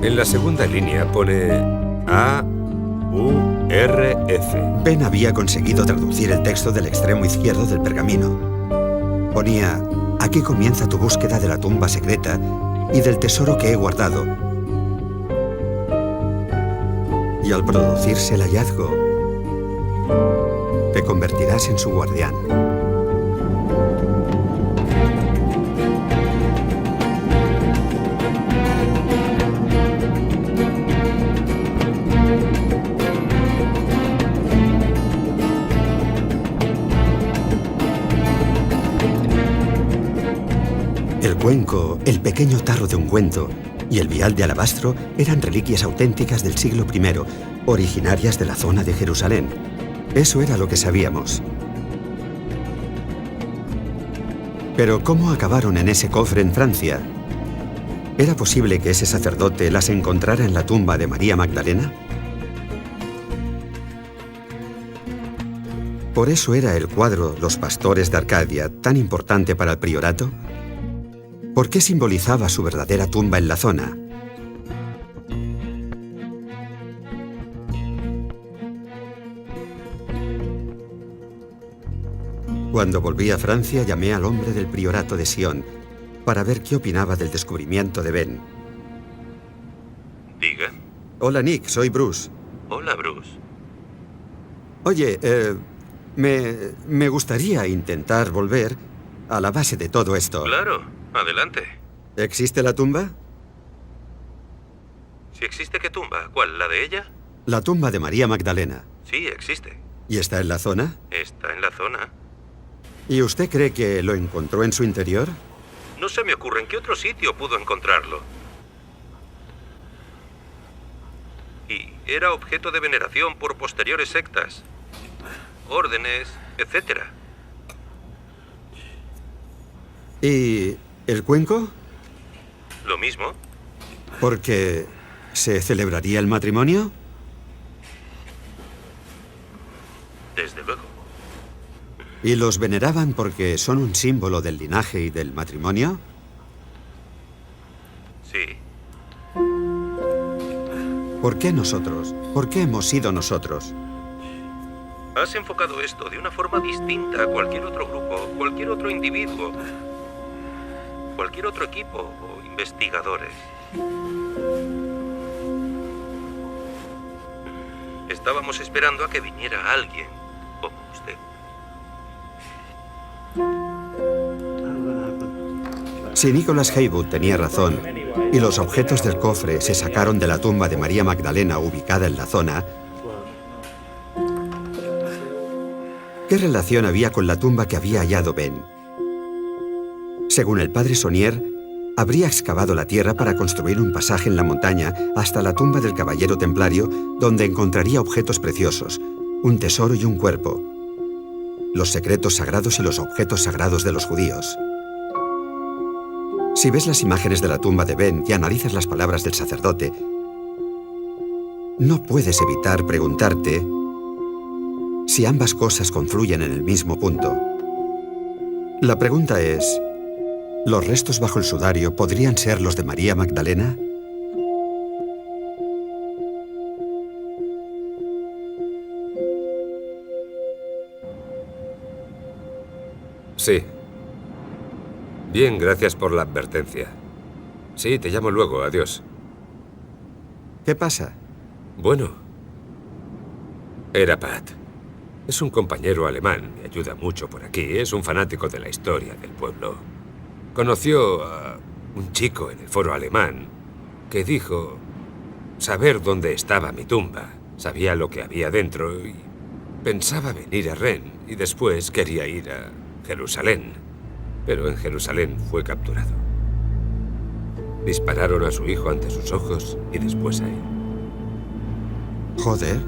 [SPEAKER 15] En la segunda línea pone A-U-R-F.
[SPEAKER 2] Ben había conseguido traducir el texto del extremo izquierdo del pergamino. Ponía: aquí comienza tu búsqueda de la tumba secreta y del tesoro que he guardado. Y al producirse el hallazgo, te convertirás en su guardián. El cuenco, el pequeño tarro de ungüento y el vial de alabastro eran reliquias auténticas del siglo I, originarias de la zona de Jerusalén. Eso era lo que sabíamos. Pero ¿cómo acabaron en ese cofre en Francia? ¿Era posible que ese sacerdote las encontrara en la tumba de María Magdalena? ¿Por eso era el cuadro Los Pastores de Arcadia tan importante para el priorato? ¿Por qué simbolizaba su verdadera tumba en la zona? Cuando volví a Francia, llamé al hombre del priorato de Sion para ver qué opinaba del descubrimiento de Ben.
[SPEAKER 4] Diga.
[SPEAKER 2] Hola, Nick, soy Bruce.
[SPEAKER 4] Hola, Bruce.
[SPEAKER 2] Oye, me gustaría intentar volver a la base de todo esto.
[SPEAKER 4] Claro, adelante.
[SPEAKER 2] ¿Existe la tumba?
[SPEAKER 4] Si existe, ¿qué tumba? ¿Cuál? ¿La de ella?
[SPEAKER 2] La tumba de María Magdalena.
[SPEAKER 4] Sí, existe.
[SPEAKER 2] ¿Y está en la zona?
[SPEAKER 4] Está en la zona.
[SPEAKER 2] ¿Y usted cree que lo encontró en su interior?
[SPEAKER 4] No se me ocurre en qué otro sitio pudo encontrarlo. Y era objeto de veneración por posteriores sectas, órdenes, etc.
[SPEAKER 2] ¿Y el cuenco?
[SPEAKER 4] Lo mismo.
[SPEAKER 2] ¿Porque se celebraría el matrimonio?
[SPEAKER 4] Desde luego.
[SPEAKER 2] ¿Y los veneraban porque son un símbolo del linaje y del matrimonio?
[SPEAKER 4] Sí.
[SPEAKER 2] ¿Por qué nosotros? ¿Por qué hemos sido nosotros?
[SPEAKER 4] Has enfocado esto de una forma distinta a cualquier otro grupo, cualquier otro individuo, cualquier otro equipo o investigadores. Estábamos esperando a que viniera alguien como usted.
[SPEAKER 2] Si Nicholas Haywood tenía razón y los objetos del cofre se sacaron de la tumba de María Magdalena ubicada en la zona, ¿qué relación había con la tumba que había hallado Ben? Según el padre Saunier, habría excavado la tierra para construir un pasaje en la montaña hasta la tumba del caballero templario, donde encontraría objetos preciosos, un tesoro y un cuerpo, los secretos sagrados y los objetos sagrados de los judíos. Si ves las imágenes de la tumba de Ben y analizas las palabras del sacerdote, no puedes evitar preguntarte si ambas cosas confluyen en el mismo punto. La pregunta es, ¿los restos bajo el sudario podrían ser los de María Magdalena?
[SPEAKER 15] Sí. Bien, gracias por la advertencia. Sí, te llamo luego. Adiós.
[SPEAKER 2] ¿Qué pasa?
[SPEAKER 15] Bueno. Era Pat. Es un compañero alemán. Me ayuda mucho por aquí. Es un fanático de la historia del pueblo. Conoció a un chico en el foro alemán que dijo saber dónde estaba mi tumba. Sabía lo que había dentro y pensaba venir a Rennes y después quería ir a Jerusalén. Pero en Jerusalén fue capturado. Dispararon a su hijo ante sus ojos y después a él.
[SPEAKER 2] Joder.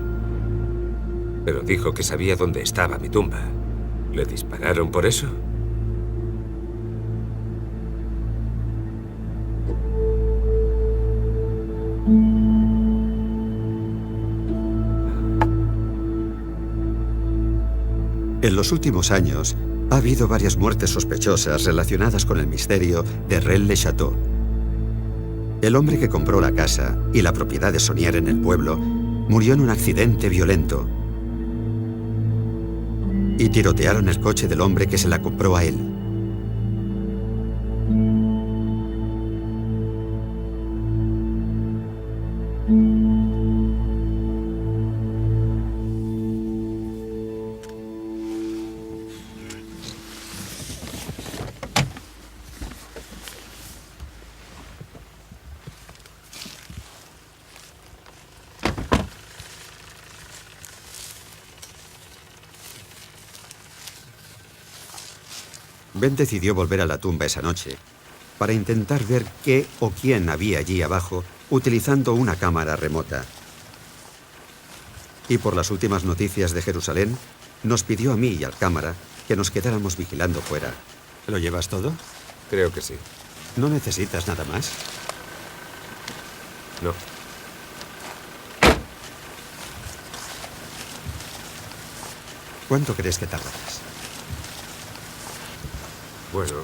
[SPEAKER 15] Pero dijo que sabía dónde estaba mi tumba. ¿Le dispararon por eso?
[SPEAKER 2] En los últimos años, ha habido varias muertes sospechosas relacionadas con el misterio de Rennes-le-Château. El hombre que compró la casa y la propiedad de Saunier en el pueblo murió en un accidente violento. Y tirotearon el coche del hombre que se la compró a él. Ben decidió volver a la tumba esa noche para intentar ver qué o quién había allí abajo utilizando una cámara remota. Y por las últimas noticias de Jerusalén, nos pidió a mí y al cámara que nos quedáramos vigilando fuera. ¿Lo llevas todo?
[SPEAKER 15] Creo que sí.
[SPEAKER 2] ¿No necesitas nada más?
[SPEAKER 15] No.
[SPEAKER 2] ¿Cuánto crees que tardarás?
[SPEAKER 15] Bueno.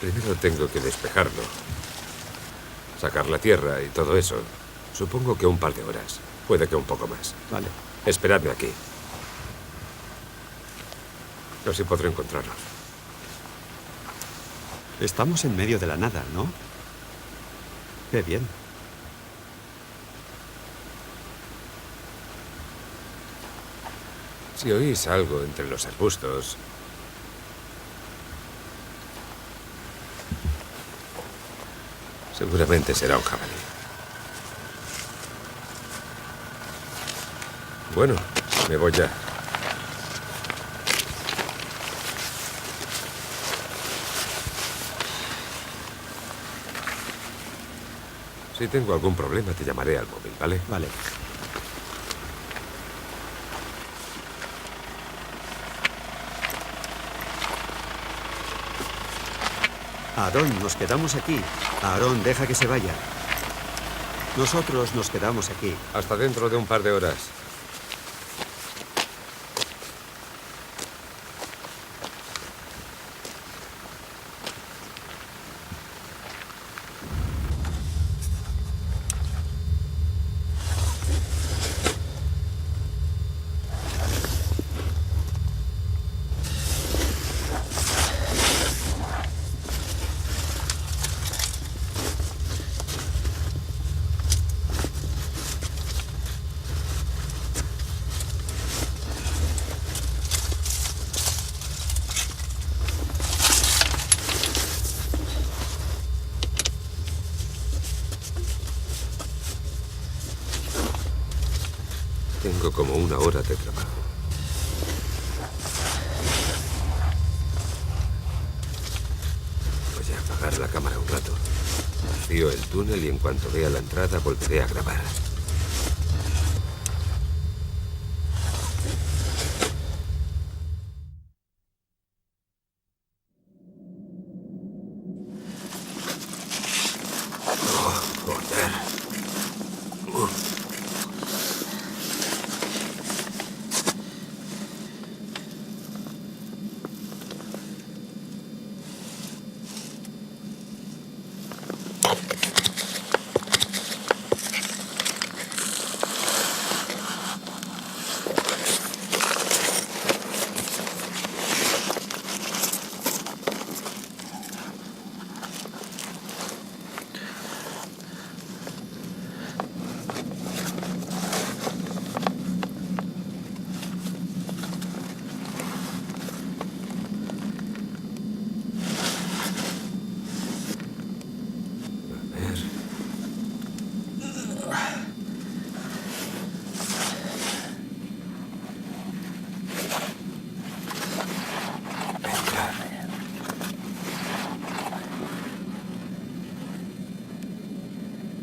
[SPEAKER 15] Primero tengo que despejarlo. Sacar la tierra y todo eso. Supongo que un par de horas. Puede que un poco más.
[SPEAKER 2] Vale.
[SPEAKER 15] Esperadme aquí. Así podré encontrarlos.
[SPEAKER 2] Estamos en medio de la nada, ¿no? Qué bien.
[SPEAKER 15] Si oís algo entre los arbustos, seguramente será un jabalí. Bueno, me voy ya. Si tengo algún problema, te llamaré al móvil, ¿vale?
[SPEAKER 2] Vale. Aarón, nos quedamos aquí. Aarón, deja que se vaya. Nosotros nos quedamos aquí.
[SPEAKER 15] Hasta dentro de un par de horas. Tengo como una hora de trabajo. Voy a apagar la cámara un rato. Vacío el túnel y en cuanto vea la entrada volveré a grabar.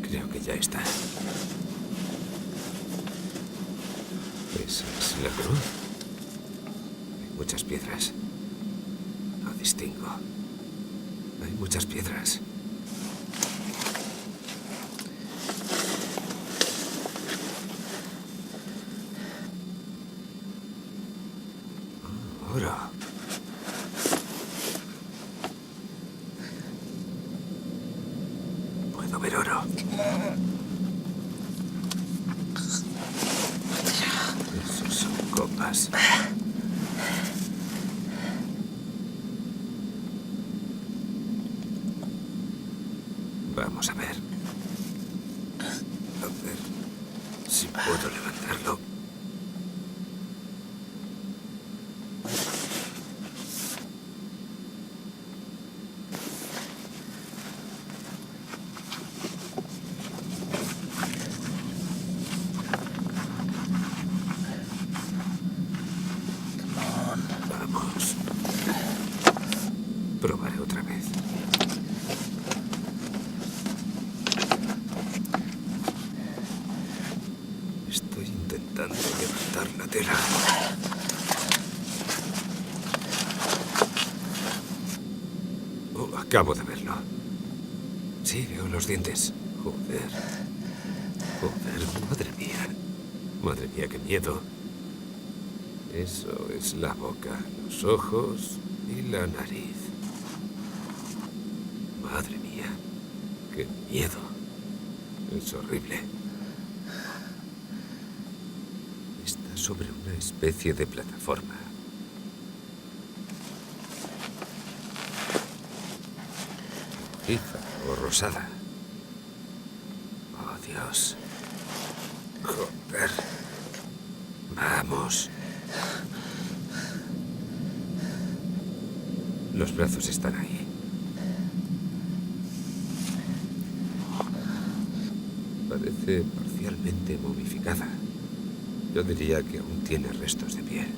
[SPEAKER 15] Creo que ya está. ¿Esa es la cruz? Hay muchas piedras. No distingo. Hay muchas piedras. Oh, oro. Puedo ver oro. Esos son copas. Vamos a ver. A ver si puedo levantarlo. Vamos. Probaré otra vez. Estoy intentando levantar la tela. Oh, acabo de verlo. Sí, veo los dientes. Joder. Joder, madre mía. Madre mía, qué miedo. Eso es la boca, los ojos y la nariz. Madre mía, qué miedo. Es horrible. Está sobre una especie de plataforma. Rojiza o rosada. Oh, Dios. Joder. Vamos. Los brazos están ahí. Parece parcialmente momificada. Yo diría que aún tiene restos de piel.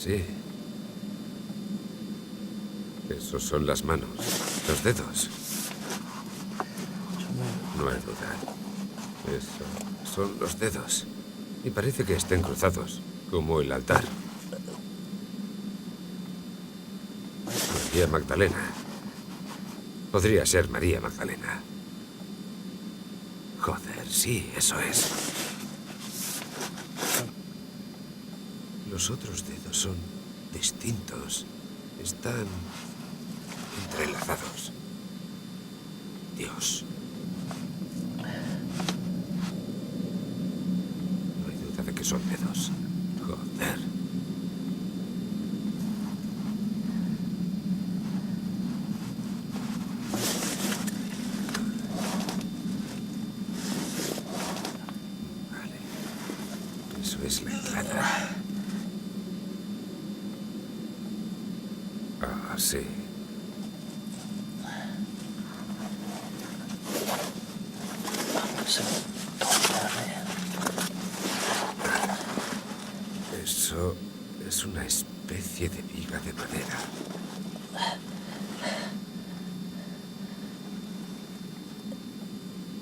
[SPEAKER 15] Sí. Esos son las manos, los dedos. No hay duda. Eso son los dedos. Y parece que estén cruzados, como el altar. María Magdalena. Podría ser María Magdalena. Joder, sí, eso es. Los otros dedos son distintos. Están entrelazados. Dios. No hay duda de que son dedos. Joder. Vale. Eso es la entrada. Ah, sí. Eso es una especie de viga de madera.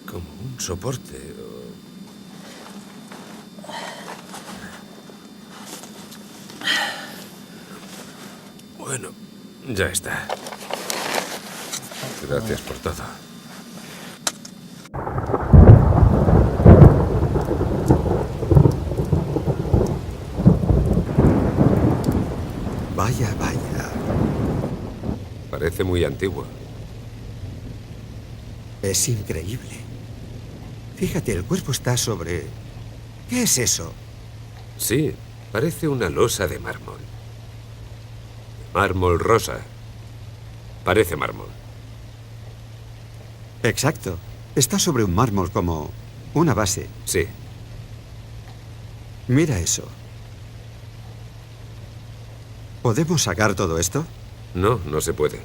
[SPEAKER 15] Como un soporte Bueno, ya está. Gracias por todo.
[SPEAKER 2] Vaya, vaya.
[SPEAKER 15] Parece muy antiguo.
[SPEAKER 2] Es increíble. Fíjate, el cuerpo está sobre... ¿Qué es eso?
[SPEAKER 15] Sí, parece una losa de mármol. Mármol rosa. Parece mármol.
[SPEAKER 2] Exacto. Está sobre un mármol como una base.
[SPEAKER 15] Sí.
[SPEAKER 2] Mira eso. ¿Podemos sacar todo esto?
[SPEAKER 15] No, no se puede.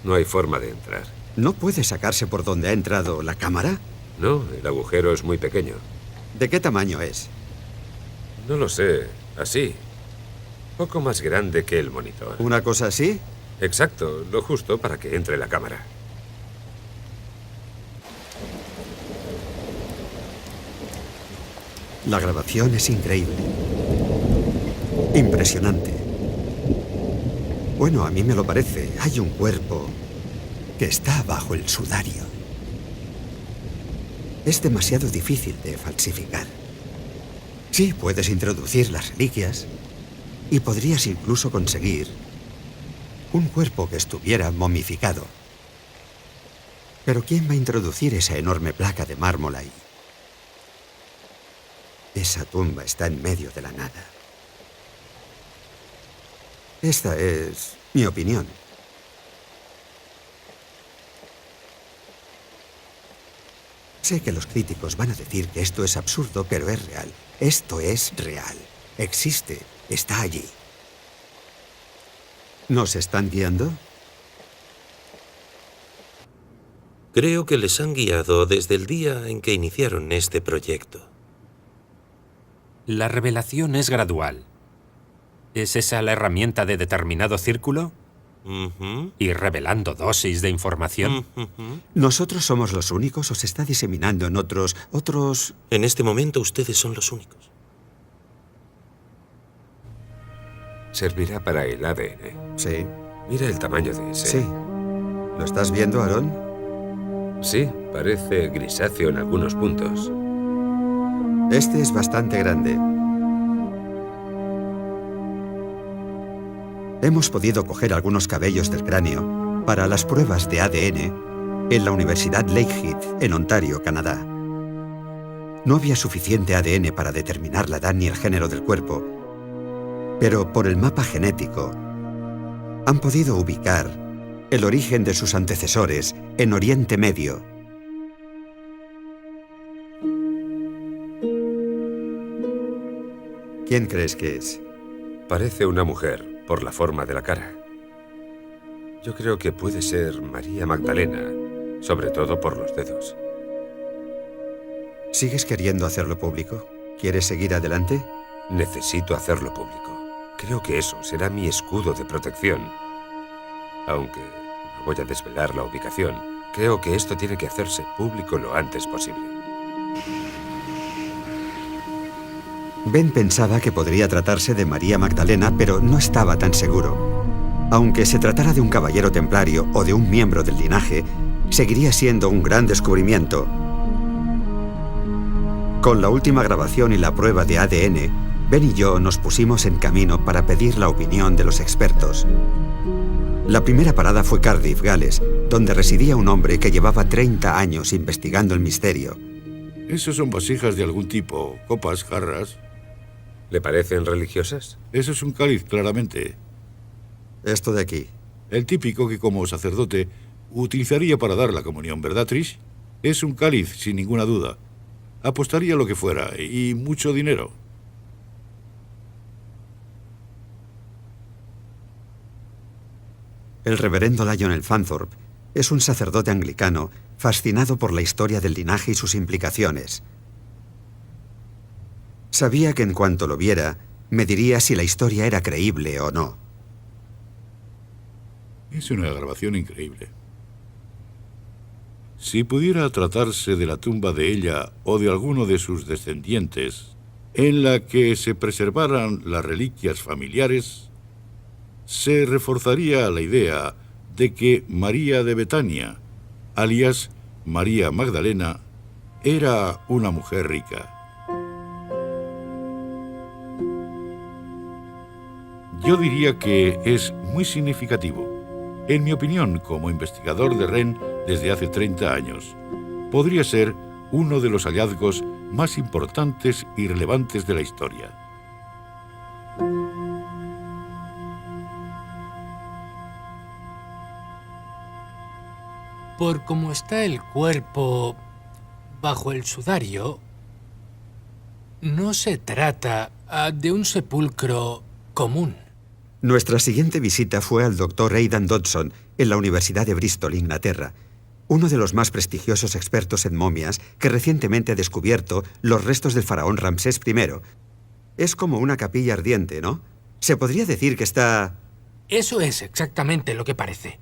[SPEAKER 15] No hay forma de entrar.
[SPEAKER 2] ¿No puede sacarse por donde ha entrado la cámara?
[SPEAKER 15] No, el agujero es muy pequeño.
[SPEAKER 2] ¿De qué tamaño es?
[SPEAKER 15] No lo sé. Así. Poco más grande que el monitor.
[SPEAKER 2] ¿Una cosa así?
[SPEAKER 15] Exacto, lo justo para que entre la cámara.
[SPEAKER 2] La grabación es increíble. Impresionante. Bueno, a mí me lo parece. Hay un cuerpo que está bajo el sudario. Es demasiado difícil de falsificar. Sí, puedes introducir las reliquias y podrías incluso conseguir un cuerpo que estuviera momificado. Pero ¿quién va a introducir esa enorme placa de mármol ahí? Esa tumba está en medio de la nada. Esta es mi opinión. Sé que los críticos van a decir que esto es absurdo, pero es real. Esto es real. Existe. Está allí. ¿Nos están guiando?
[SPEAKER 13] Creo que les han guiado desde el día en que iniciaron este proyecto.
[SPEAKER 8] La revelación es gradual. ¿Es esa la herramienta de determinado círculo? ¿Ir revelando dosis de información?
[SPEAKER 2] ¿Nosotros somos los únicos o se está diseminando en otros?
[SPEAKER 13] En este momento ustedes son los únicos.
[SPEAKER 15] Servirá para el ADN.
[SPEAKER 2] Sí.
[SPEAKER 15] Mira el tamaño de ese.
[SPEAKER 2] Sí. ¿Lo estás viendo, Aarón?
[SPEAKER 15] Sí, parece grisáceo en algunos puntos.
[SPEAKER 2] Este es bastante grande. Hemos podido coger algunos cabellos del cráneo para las pruebas de ADN en la Universidad Lakehead, en Ontario, Canadá. No había suficiente ADN para determinar la edad ni el género del cuerpo, pero por el mapa genético han podido ubicar el origen de sus antecesores en Oriente Medio. ¿Quién crees que es?
[SPEAKER 15] Parece una mujer, por la forma de la cara. Yo creo que puede ser María Magdalena, sobre todo por los dedos.
[SPEAKER 2] ¿Sigues queriendo hacerlo público? ¿Quieres seguir adelante?
[SPEAKER 15] Necesito hacerlo público. Creo que eso será mi escudo de protección. Aunque no voy a desvelar la ubicación, creo que esto tiene que hacerse público lo antes posible.
[SPEAKER 2] Ben pensaba que podría tratarse de María Magdalena, pero no estaba tan seguro. Aunque se tratara de un caballero templario o de un miembro del linaje, seguiría siendo un gran descubrimiento. Con la última grabación y la prueba de ADN, Ben y yo nos pusimos en camino para pedir la opinión de los expertos. La primera parada fue Cardiff, Gales, donde residía un hombre que llevaba 30 años investigando el misterio.
[SPEAKER 9] Esos son vasijas de algún tipo, copas, jarras.
[SPEAKER 15] ¿Le parecen religiosas?
[SPEAKER 9] Eso es un cáliz, claramente.
[SPEAKER 2] Esto de aquí.
[SPEAKER 9] El típico que como sacerdote utilizaría para dar la comunión, ¿verdad, Trish? Es un cáliz, sin ninguna duda. Apostaría lo que fuera, y mucho dinero.
[SPEAKER 2] El reverendo Lionel Fanthorpe es un sacerdote anglicano fascinado por la historia del linaje y sus implicaciones. Sabía que en cuanto lo viera, me diría si la historia era creíble o no.
[SPEAKER 9] Es una grabación increíble. Si pudiera tratarse de la tumba de ella o de alguno de sus descendientes, en la que se preservaran las reliquias familiares, se reforzaría la idea de que María de Betania, alias María Magdalena, era una mujer rica. Yo diría que es muy significativo. En mi opinión, como investigador de Rennes desde hace 30 años, podría ser uno de los hallazgos más importantes y relevantes de la historia.
[SPEAKER 3] Por cómo está el cuerpo bajo el sudario, no se trata de un sepulcro común.
[SPEAKER 2] Nuestra siguiente visita fue al Dr. Aidan Dodson en la Universidad de Bristol, Inglaterra, uno de los más prestigiosos expertos en momias que recientemente ha descubierto los restos del faraón Ramsés I. Es como una capilla ardiente, ¿no? Se podría decir que está...
[SPEAKER 3] Eso es exactamente lo que parece.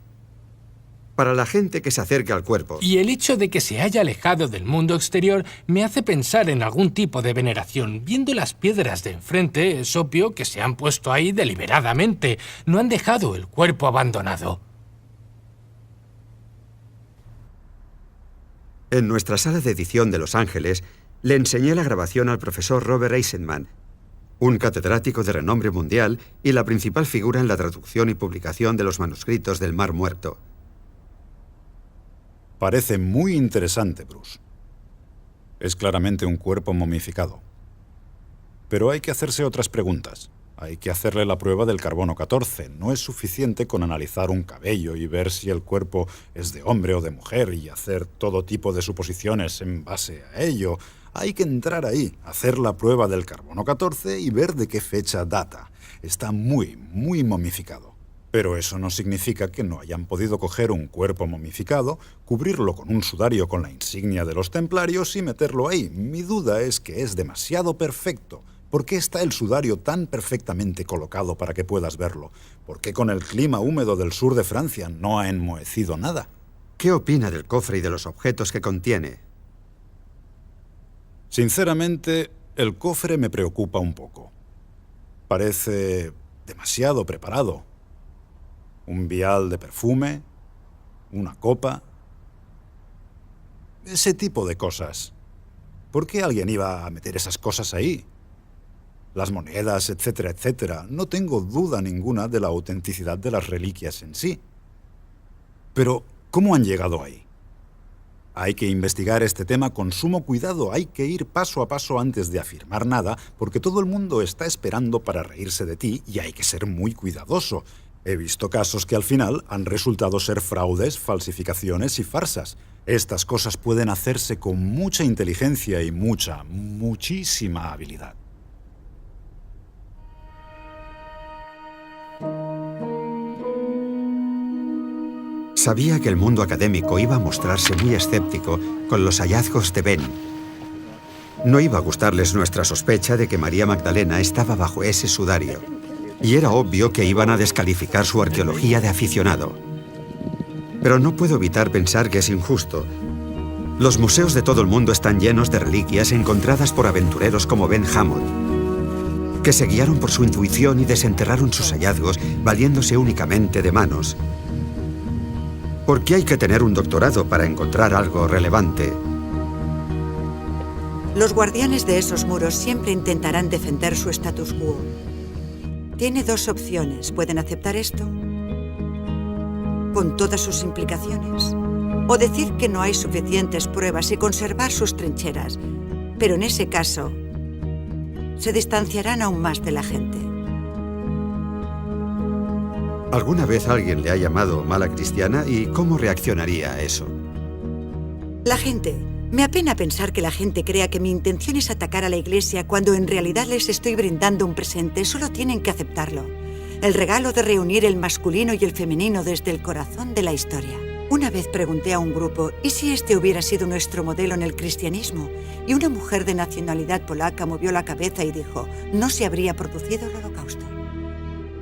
[SPEAKER 2] Para la gente que se acerca al cuerpo.
[SPEAKER 3] Y el hecho de que se haya alejado del mundo exterior me hace pensar en algún tipo de veneración. Viendo las piedras de enfrente, es obvio que se han puesto ahí deliberadamente. No han dejado el cuerpo abandonado.
[SPEAKER 2] En nuestra sala de edición de Los Ángeles, le enseñé la grabación al profesor Robert Eisenman, un catedrático de renombre mundial y la principal figura en la traducción y publicación de los manuscritos del Mar Muerto.
[SPEAKER 7] Parece muy interesante, Bruce. Es claramente un cuerpo momificado. Pero hay que hacerse otras preguntas. Hay que hacerle la prueba del carbono 14. No es suficiente con analizar un cabello y ver si el cuerpo es de hombre o de mujer y hacer todo tipo de suposiciones en base a ello. Hay que entrar ahí, hacer la prueba del carbono 14 y ver de qué fecha data. Está muy momificado. Pero eso no significa que no hayan podido coger un cuerpo momificado, cubrirlo con un sudario con la insignia de los templarios y meterlo ahí. Mi duda es que es demasiado perfecto. ¿Por qué está el sudario tan perfectamente colocado para que puedas verlo? ¿Por qué con el clima húmedo del sur de Francia no ha enmohecido nada?
[SPEAKER 2] ¿Qué opina del cofre y de los objetos que contiene?
[SPEAKER 7] Sinceramente, el cofre me preocupa un poco. Parece demasiado preparado. Un vial de perfume, una copa... ese tipo de cosas. ¿Por qué alguien iba a meter esas cosas ahí? Las monedas, etcétera, etcétera. No tengo duda ninguna de la autenticidad de las reliquias en sí. Pero, ¿cómo han llegado ahí? Hay que investigar este tema con sumo cuidado. Hay que ir paso a paso antes de afirmar nada, porque todo el mundo está esperando para reírse de ti y hay que ser muy cuidadoso. He visto casos que al final han resultado ser fraudes, falsificaciones y farsas. Estas cosas pueden hacerse con mucha inteligencia y muchísima habilidad.
[SPEAKER 2] Sabía que el mundo académico iba a mostrarse muy escéptico con los hallazgos de Ben. No iba a gustarles nuestra sospecha de que María Magdalena estaba bajo ese sudario. y era obvio que iban a descalificar su arqueología de aficionado. Pero no puedo evitar pensar que es injusto. Los museos de todo el mundo están llenos de reliquias encontradas por aventureros como Ben Hammond, que se guiaron por su intuición y desenterraron sus hallazgos valiéndose únicamente de manos. ¿Por qué hay que tener un doctorado para encontrar algo relevante?
[SPEAKER 5] Los guardianes de esos muros siempre intentarán defender su status quo. Tiene dos opciones. Pueden aceptar esto, con todas sus implicaciones, o decir que no hay suficientes pruebas y conservar sus trincheras. Pero en ese caso, se distanciarán aún más de la gente.
[SPEAKER 2] ¿Alguna vez alguien le ha llamado mala cristiana y cómo reaccionaría a eso?
[SPEAKER 5] La gente. Me apena pensar que la gente crea que mi intención es atacar a la Iglesia cuando en realidad les estoy brindando un presente. Solo tienen que aceptarlo. El regalo de reunir el masculino y el femenino desde el corazón de la historia. Una vez pregunté a un grupo, ¿y si este hubiera sido nuestro modelo en el cristianismo? Y una mujer de nacionalidad polaca movió la cabeza y dijo, no se habría producido el Holocausto.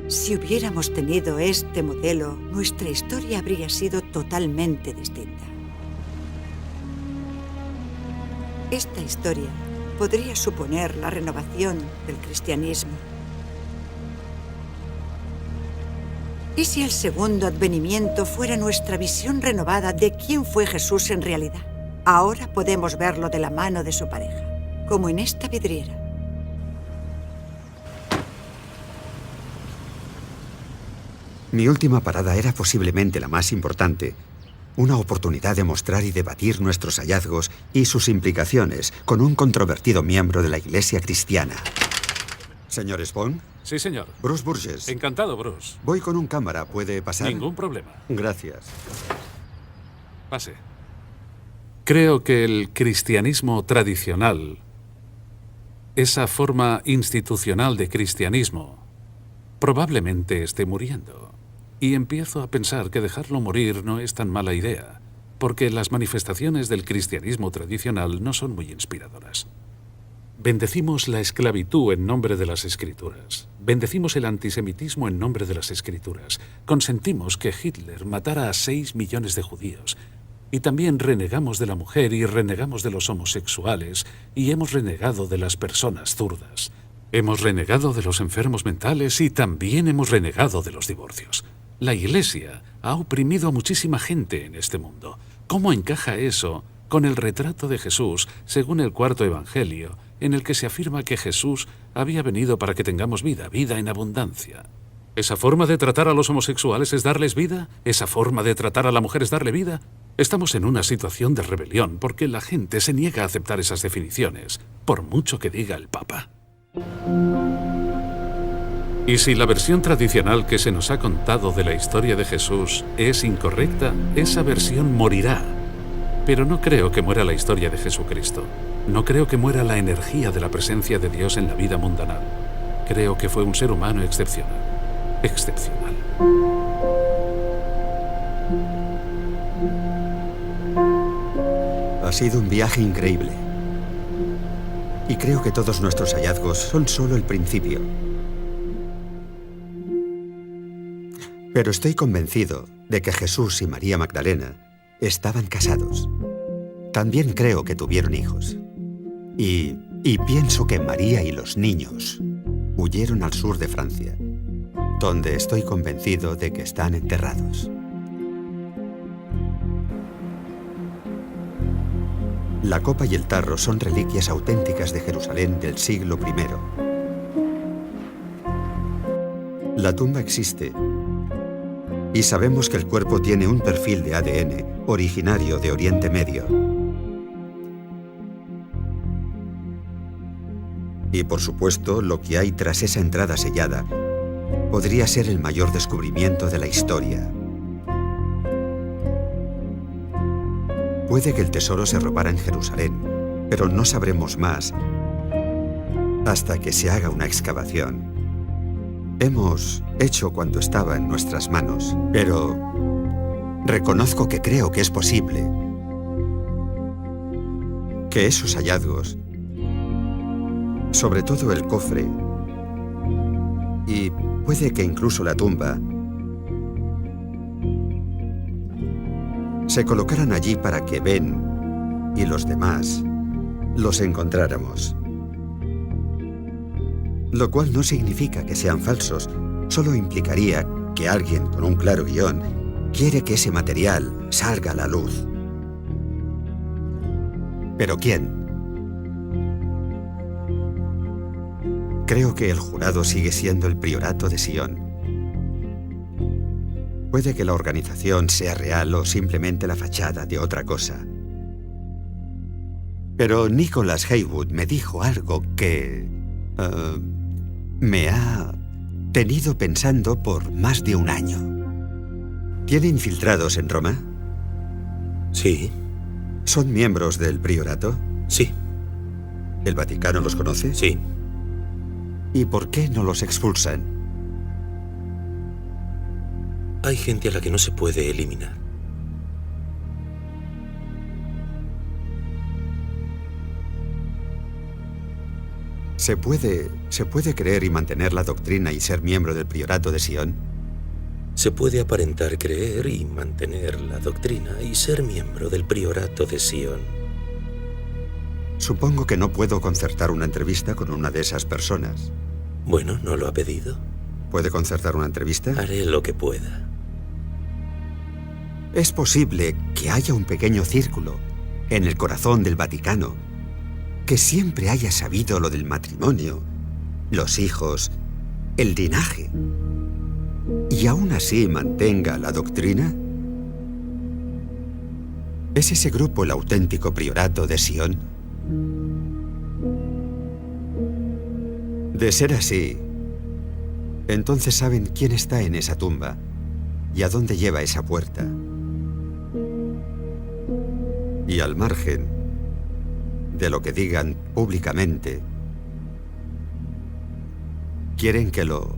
[SPEAKER 5] Si hubiéramos tenido este modelo, nuestra historia habría sido totalmente distinta. Esta historia podría suponer la renovación del cristianismo. ¿Y si el segundo advenimiento fuera nuestra visión renovada de quién fue Jesús en realidad? Ahora podemos verlo de la mano de su pareja, como en esta vidriera.
[SPEAKER 2] Mi última parada era posiblemente la más importante. Una oportunidad de mostrar y debatir nuestros hallazgos y sus implicaciones con un controvertido miembro de la Iglesia cristiana. ¿Señor Spawn?
[SPEAKER 17] Sí, señor.
[SPEAKER 2] Bruce Burgess.
[SPEAKER 17] Encantado, Bruce.
[SPEAKER 2] Voy con un cámara. ¿Puede pasar?
[SPEAKER 17] Ningún problema.
[SPEAKER 2] Gracias.
[SPEAKER 17] Pase. Creo que el cristianismo tradicional, esa forma institucional de cristianismo, probablemente esté muriendo. Y empiezo a pensar que dejarlo morir no es tan mala idea, porque las manifestaciones del cristianismo tradicional no son muy inspiradoras. Bendecimos la esclavitud en nombre de las Escrituras. Bendecimos el antisemitismo en nombre de las Escrituras. Consentimos que Hitler matara a 6 millones de judíos. Y también renegamos de la mujer y renegamos de los homosexuales y hemos renegado de las personas zurdas. Hemos renegado de los enfermos mentales y también hemos renegado de los divorcios. La Iglesia ha oprimido a muchísima gente en este mundo. ¿Cómo encaja eso con el retrato de Jesús según el cuarto Evangelio, en el que se afirma que Jesús había venido para que tengamos vida, vida en abundancia? ¿Esa forma de tratar a los homosexuales es darles vida? ¿Esa forma de tratar a la mujer es darle vida? Estamos en una situación de rebelión porque la gente se niega a aceptar esas definiciones, por mucho que diga el Papa. Y si la versión tradicional que se nos ha contado de la historia de Jesús es incorrecta, esa versión morirá. Pero no creo que muera la historia de Jesucristo. No creo que muera la energía de la presencia de Dios en la vida mundanal. Creo que fue un ser humano excepcional. Excepcional.
[SPEAKER 2] Ha sido un viaje increíble. Y creo que todos nuestros hallazgos son solo el principio. Pero estoy convencido de que Jesús y María Magdalena estaban casados. También creo que tuvieron hijos. Y pienso que María y los niños huyeron al sur de Francia, donde estoy convencido de que están enterrados. La copa y el tarro son reliquias auténticas de Jerusalén del siglo I. La tumba existe. Y sabemos que el cuerpo tiene un perfil de ADN originario de Oriente Medio. Y por supuesto, lo que hay tras esa entrada sellada podría ser el mayor descubrimiento de la historia. Puede que el tesoro se robara en Jerusalén, pero no sabremos más hasta que se haga una excavación. Hemos hecho cuanto estaba en nuestras manos, pero reconozco que creo que es posible que esos hallazgos, sobre todo el cofre, Y puede que incluso la tumba se colocaran allí para que Ben y los demás los encontráramos. Lo cual no significa que sean falsos, solo implicaría que alguien con un claro guión quiere que ese material salga a la luz. ¿Pero quién? Creo que el jurado sigue siendo el Priorato de Sion. Puede que la organización sea real o simplemente la fachada de otra cosa. Pero Nicholas Haywood me dijo algo que me ha tenido pensando por más de un año. ¿Tiene infiltrados en Roma?
[SPEAKER 13] Sí.
[SPEAKER 2] ¿Son miembros del Priorato?
[SPEAKER 13] Sí.
[SPEAKER 2] ¿El Vaticano los conoce?
[SPEAKER 13] Sí.
[SPEAKER 2] ¿Y por qué no los expulsan?
[SPEAKER 13] Hay gente a la que no se puede eliminar.
[SPEAKER 2] ¿Se puede creer y mantener la doctrina y ser miembro del Priorato de Sion?
[SPEAKER 13] Se puede aparentar creer y mantener la doctrina y ser miembro del Priorato de Sion.
[SPEAKER 2] Supongo que no puedo concertar una entrevista con una de esas personas.
[SPEAKER 13] Bueno, ¿no lo ha pedido?
[SPEAKER 2] ¿Puede concertar una entrevista?
[SPEAKER 13] Haré lo que pueda.
[SPEAKER 2] Es posible que haya un pequeño círculo en el corazón del Vaticano que siempre haya sabido lo del matrimonio, los hijos, el linaje, y aún así mantenga la doctrina. ¿Es ese grupo el auténtico Priorato de Sion? De ser así, entonces saben quién está en esa tumba y a dónde lleva esa puerta. Y al margen de lo que digan públicamente, quieren que lo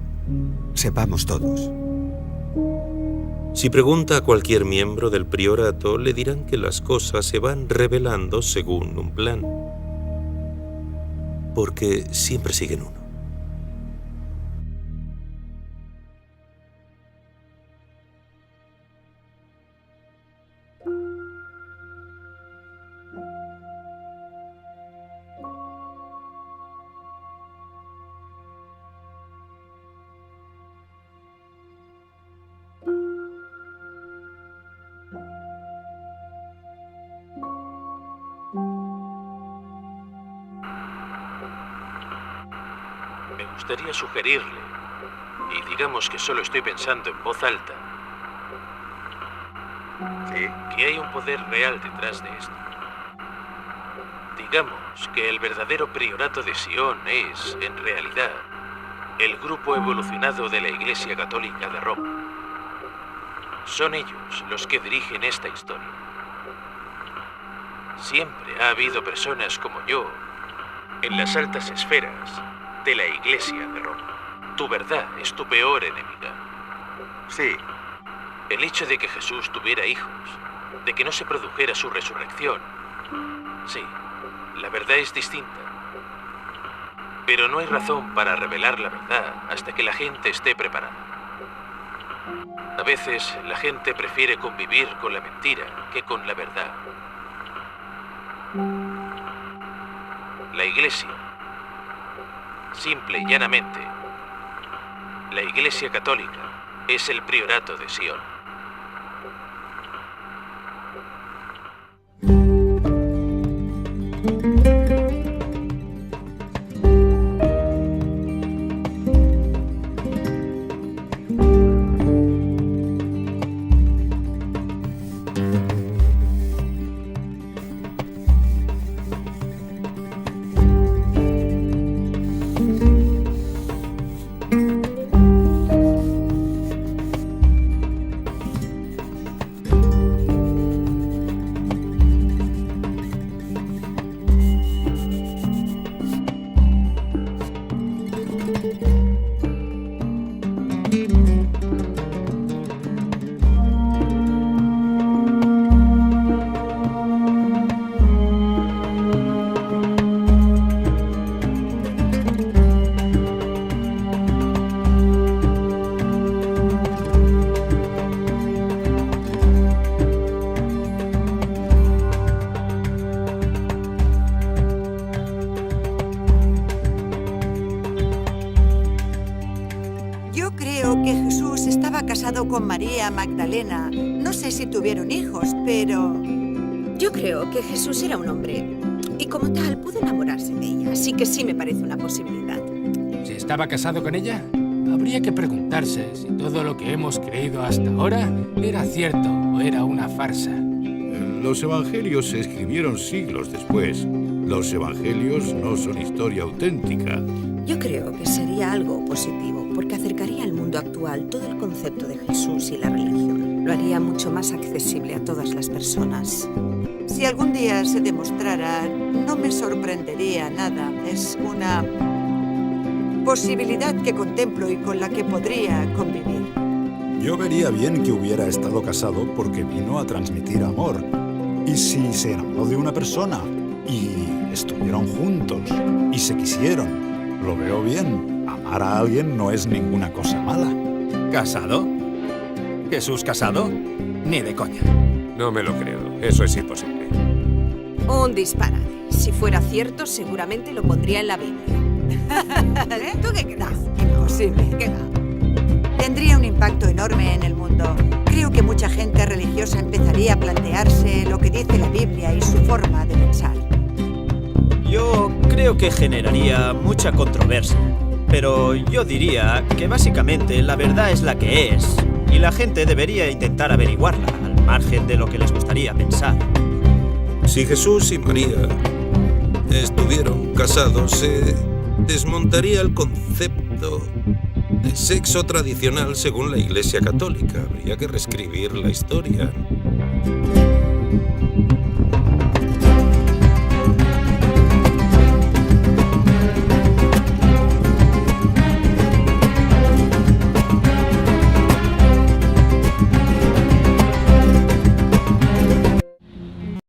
[SPEAKER 2] sepamos todos.
[SPEAKER 13] Si pregunta a cualquier miembro del priorato, le dirán que las cosas se van revelando según un plan. Porque siempre siguen uno.
[SPEAKER 16] Me gustaría sugerirle, y digamos que solo estoy pensando en voz alta, que hay un poder real detrás de esto. Digamos que el verdadero priorato de Sion es, en realidad, el grupo evolucionado de la Iglesia Católica de Roma. Son ellos los que dirigen esta historia. Siempre ha habido personas como yo en las altas esferas de la Iglesia de Roma. Tu verdad es tu peor enemiga.
[SPEAKER 2] Sí.
[SPEAKER 16] El hecho de que Jesús tuviera hijos, de que no se produjera su resurrección, sí, la verdad es distinta. Pero no hay razón para revelar la verdad hasta que la gente esté preparada. A veces la gente prefiere convivir con la mentira que con la verdad. La Iglesia, simple y llanamente, la Iglesia Católica es el priorato de Sion.
[SPEAKER 5] creo que Jesús estaba casado con María Magdalena. No sé si tuvieron hijos, pero...
[SPEAKER 1] Yo creo que Jesús era un hombre y como tal pudo enamorarse de ella, así que sí me parece una posibilidad.
[SPEAKER 3] Si estaba casado con ella, habría que preguntarse si todo lo que hemos creído hasta ahora era cierto o era una farsa.
[SPEAKER 9] Los evangelios se escribieron siglos después. Los evangelios no son historia auténtica.
[SPEAKER 1] Yo creo que sería algo positivo, porque acercaría al mundo actual todo el concepto de Jesús y la religión. Lo haría mucho más accesible a todas las personas.
[SPEAKER 5] Si algún día se demostrara, no me sorprendería nada. Es una posibilidad que contemplo y con la que podría convivir.
[SPEAKER 7] Yo vería bien que hubiera estado casado porque vino a transmitir amor. Y si se enamoró de una persona y estuvieron juntos y se quisieron, lo veo bien. Amar a alguien no es ninguna cosa mala.
[SPEAKER 18] ¿Casado? ¿Jesús casado? Ni de coña.
[SPEAKER 15] No me lo creo. Eso es imposible.
[SPEAKER 1] Un disparate. Si fuera cierto, seguramente lo pondría en la Biblia.
[SPEAKER 5] ¿Tú qué crees? Imposible. ¿Qué va? Tendría un impacto enorme en el mundo. Creo que mucha gente religiosa empezaría a plantearse lo que dice la Biblia y su forma de pensar.
[SPEAKER 10] Yo creo que generaría mucha controversia, pero yo diría que básicamente la verdad es la que es, y la gente debería intentar averiguarla, al margen de lo que les gustaría pensar.
[SPEAKER 13] Si Jesús y María estuvieron casados, se desmontaría el concepto de sexo tradicional según la Iglesia Católica. Habría que reescribir la historia.